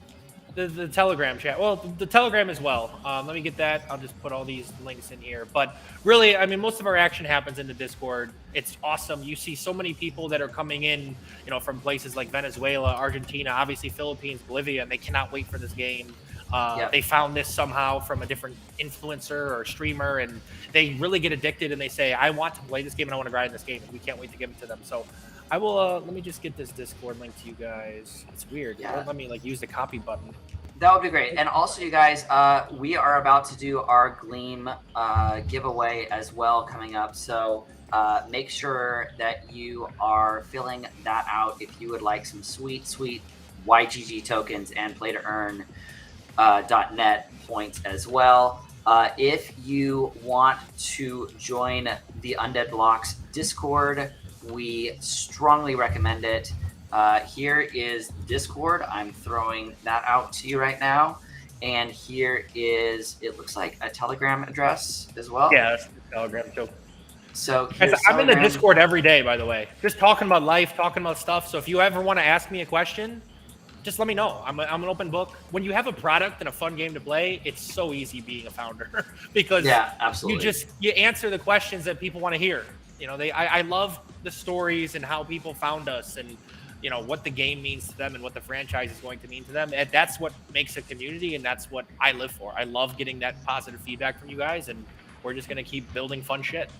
The Telegram chat. Well, the Telegram as well. Let me get that. I'll just put all these links in here. But really, I mean, most of our action happens in the Discord. It's awesome. You see so many people that are coming in, from places like Venezuela, Argentina, obviously Philippines, Bolivia, and they cannot wait for this game. Yep. They found this somehow from a different influencer or streamer, and they really get addicted and they say, I want to play this game and I want to grind this game, and we can't wait to give it to them. So I will let me just get this Discord link to you guys. It's weird. Yeah. It won't let me use the copy button. That would be great. And also, you guys, we are about to do our Gleam giveaway as well coming up. So make sure that you are filling that out if you would like some sweet, sweet YGG tokens and play to earn .net points as well. If you want to join the Undead Blocks Discord, we strongly recommend it. Here is Discord. I'm throwing that out to you right now. And here is, it looks like a Telegram address as well. Yeah, that's the Telegram joke. So Guys, here's I'm in the Telegram. Discord every day, by the way. Just talking about life, talking about stuff. So if you ever want to ask me a question, just let me know. I'm an open book. When you have a product and a fun game to play, it's so easy being a founder because Yeah, absolutely. you answer the questions that people want to hear. I love the stories and how people found us and what the game means to them and what the franchise is going to mean to them. And that's what makes a community, and that's what I live for. I love getting that positive feedback from you guys, and we're just going to keep building fun shit.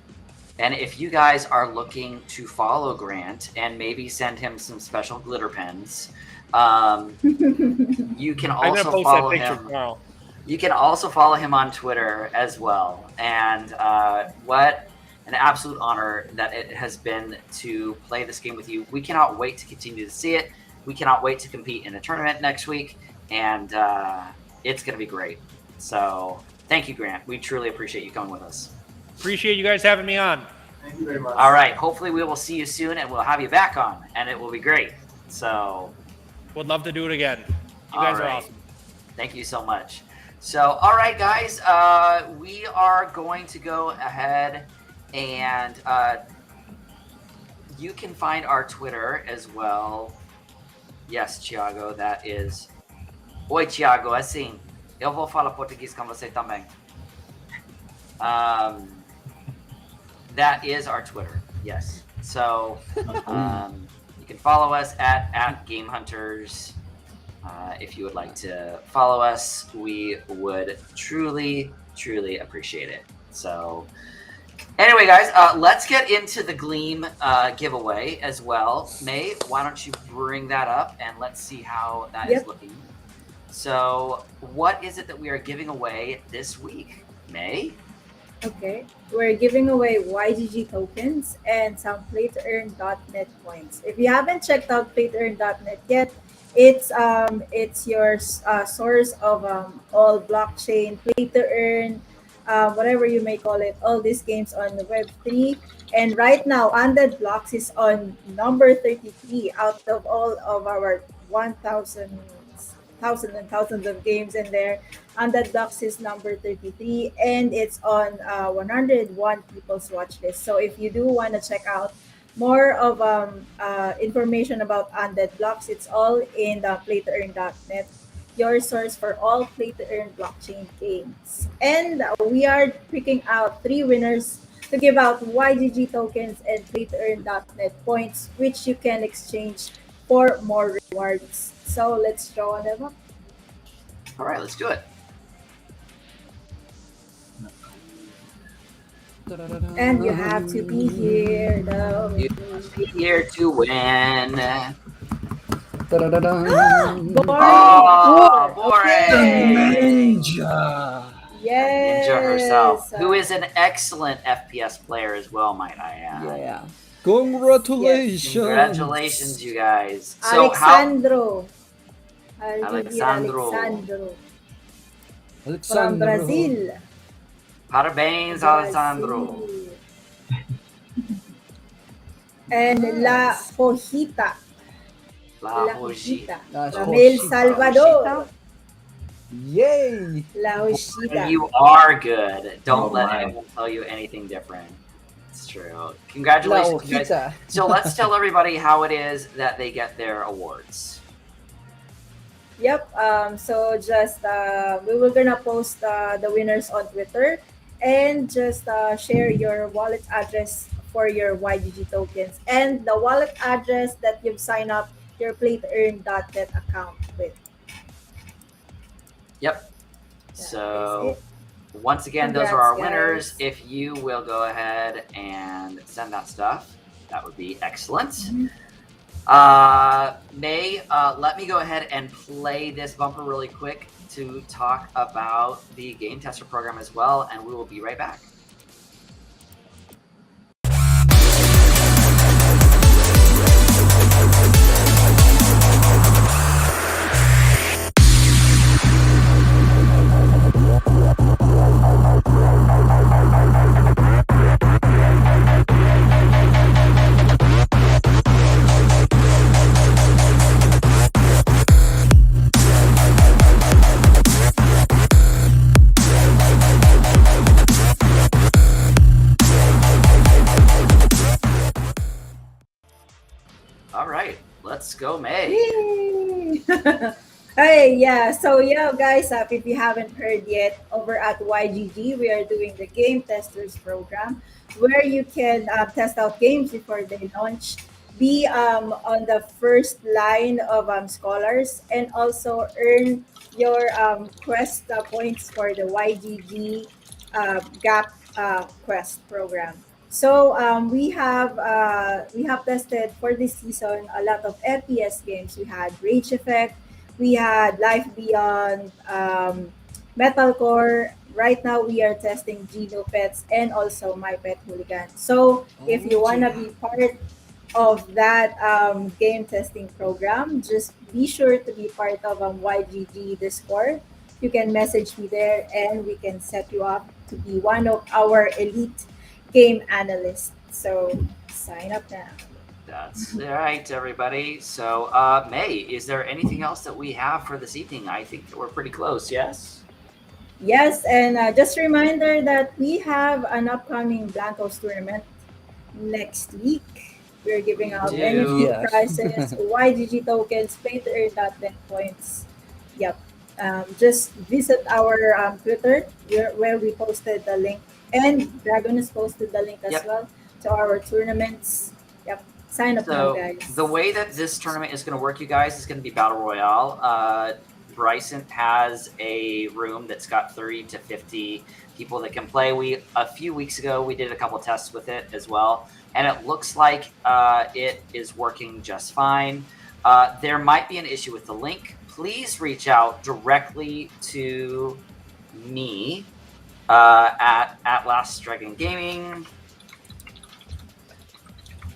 And if you guys are looking to follow Grant and maybe send him some special glitter pens, you can I'm going to also post that follow picture him. tomorrow. You can also follow him on Twitter as well. And what an absolute honor that it has been to play this game with you. We cannot wait to continue to see it. We cannot wait to compete in a tournament next week. And it's going to be great. So thank you, Grant. We truly appreciate you coming with us. Appreciate you guys having me on. Thank you very much. All right. Hopefully we will see you soon and we'll have you back on. And it will be great. So Would love to do it again. You All guys are right. awesome. thank you so much. So, all right, guys, we are going to go ahead and you can find our Twitter as well. Yes, Thiago, that is. Oi, Thiago, assim, eu vou falar português com você também. That is our Twitter, yes. So, you can follow us at GameHunters. If you would like to follow us, we would truly, truly appreciate it. So, anyway, guys, let's get into the Gleam giveaway as well. May, why don't you bring that up and let's see how that is Yep. looking. So, what is it that we are giving away this week, May? Okay, we're giving away YGG tokens and some play-to-earn.net points. If you haven't checked out play-to-earn.net yet, It's your source of all blockchain play to earn, whatever you may call it. All these games on the Web3, and right now, Undead Blocks is on number 33 out of all of our 1,000 thousands and thousands of games in there. Undead Blocks is number 33, and it's on 101 people's watch list. So if you do want to check out more of information about Undead Blocks, it's all in the playtoearn.net, your source for all play to earn blockchain games. And we are picking out three winners to give out YGG tokens and playtoearn.net points, which you can exchange for more rewards. So let's draw them up. All right, let's do it. And you have to be here, though. You must be here to win. Boring. Oh, boring. Ninja. Yes. Ninja herself, who is an excellent FPS player as well, might I add. Yeah. Congratulations. Yes. Congratulations, you guys. So Alexandro. Alexandro. From Brazil. Parabéns, Alessandro. And La Hojita. La Hojita. From El Salvador. Yay. La Hojita. You are good. Don't Oh, let my. anyone tell you anything different. It's true. La Congratulations, you guys. hojita. So let's tell everybody how it is that they get their awards. Yep. So just we were gonna post the winners on Twitter, and just share your wallet address for your YGG tokens and the wallet address that you've signed up your playtoearn.net account with. Yep. That So is it. once again, those are our Congrats, winners. guys. If you will go ahead and send that stuff, that would be excellent. Mhm. May, let me go ahead and play this bumper really quick to talk about the game tester program as well, and we will be right back. All right, let's go, May. Yay! Hey, yeah. So, yeah, guys, if you haven't heard yet, over at YGG, we are doing the Game Testers program where you can test out games before they launch, be on the first line of scholars, and also earn your quest points for the YGG Gap Quest program. So we have tested for this season a lot of FPS games. We had Rage Effect, we had Life Beyond, Metalcore. Right now we are testing Geno Pets and also My Pet Hooligan. So if you wanna be part of that game testing program, just be sure to be part of YGG Discord. You can message me there, and we can set you up to be one of our elite game analysts. So sign up now. That's right, everybody. So, May, is there anything else that we have for this evening? I think that we're pretty close, yes? Yes, and just a reminder that we have an upcoming Blancos tournament next week. We're giving out do. NFT Yes. prizes, YGG tokens, pay to earn.net points. Yep. Just visit our Twitter where we posted the link, and Dragon has posted the link as Yep. well to our tournaments. Yep. Sign up now, So, guys. the way that this tournament is going to work, you guys, is going to be Battle Royale. Bryson has a room that's got 30 to 50 people that can play. A few weeks ago, we did a couple tests with it as well, and it looks like it is working just fine. There might be an issue with the link. Please reach out directly to me at Lastdragon Gaming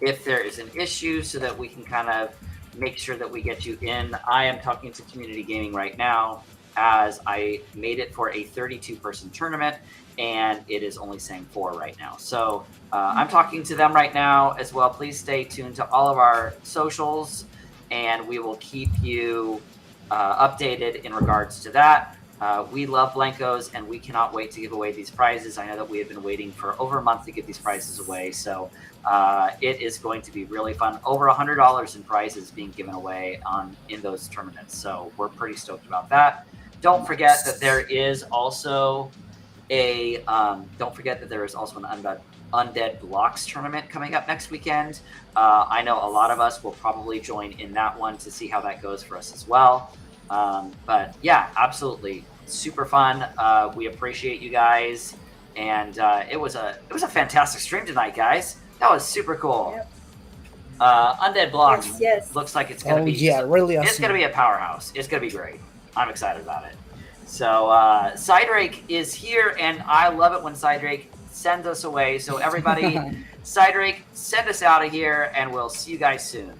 if there is an issue, so that we can kind of make sure that we get you in. I am talking to Community Gaming right now, as I made it for a 32-person tournament, and it is only saying 4 right now. So I'm talking to them right now as well. Please stay tuned to all of our socials, and we will keep you updated in regards to that. We love Blankos, and we cannot wait to give away these prizes. I know that we have been waiting for over a month to give these prizes away, so it is going to be really fun. Over $100 in prizes being given away in those tournaments, so we're pretty stoked about that. Don't forget that there is also an Undead Blocks tournament coming up next weekend. I know a lot of us will probably join in that one to see how that goes for us as well. But yeah, absolutely super fun. We appreciate you guys, and it was a fantastic stream tonight, guys. That was super cool. Yep. Undead Blocks Yes. looks like it's gonna be really awesome. It's gonna be a powerhouse. It's gonna be great. I'm excited about it. So Cydrake is here, and I love it when Cydrake sends us away. So everybody, Cydrake, send us out of here, and we'll see you guys soon.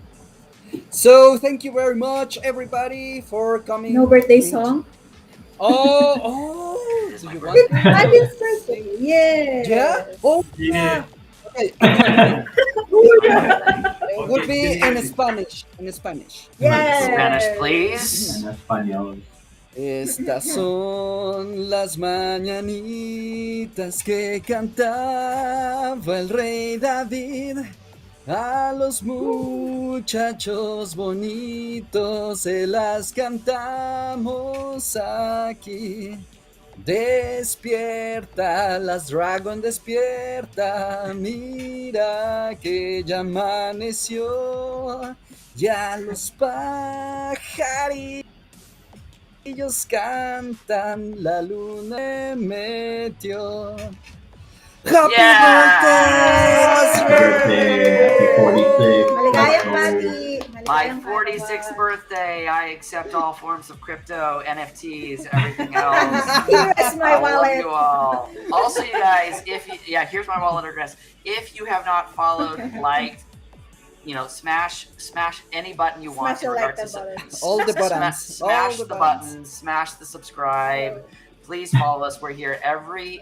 So thank you very much, everybody, for coming. No birthday song? Oh, It is do my you birthday. want? Happy birthday! Yes. Yeah. Oh, Yeah. Okay. It would be in Spanish. In Spanish. Yes. Spanish, please. En español. Estas son las mañanitas que cantaba el rey David. A los muchachos bonitos se las cantamos aquí. Despierta, Lastdragon, despierta, mira que ya amaneció, ya los pajarillos cantan, la luna metió. Happy Yeah! birthday! Happy 46. Maligayang bati. My Maligayang 46th bati. birthday. I accept all forms of crypto, NFTs, everything else. Here's my I love wallet. you all. Also, you guys, here's my wallet address. If you have not followed, liked, smash any button you want Smash in regards the to like button. All the buttons. Smash All the the buttons. Smash the subscribe. Please follow us. We're here every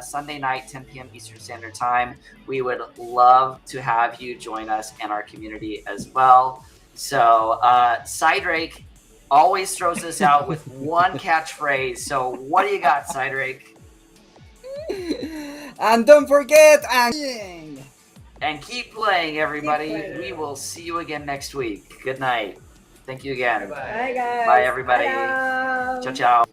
Sunday night, 10 p.m. Eastern Standard Time. We would love to have you join us and our community as well. So Cydrake always throws us out with one catchphrase. So what do you got, Cydrake? And don't forget, And keep playing, everybody. Keep playing. We will see you again next week. Good night. Thank you again. Bye, guys. Bye, everybody. Bye. Ciao, ciao.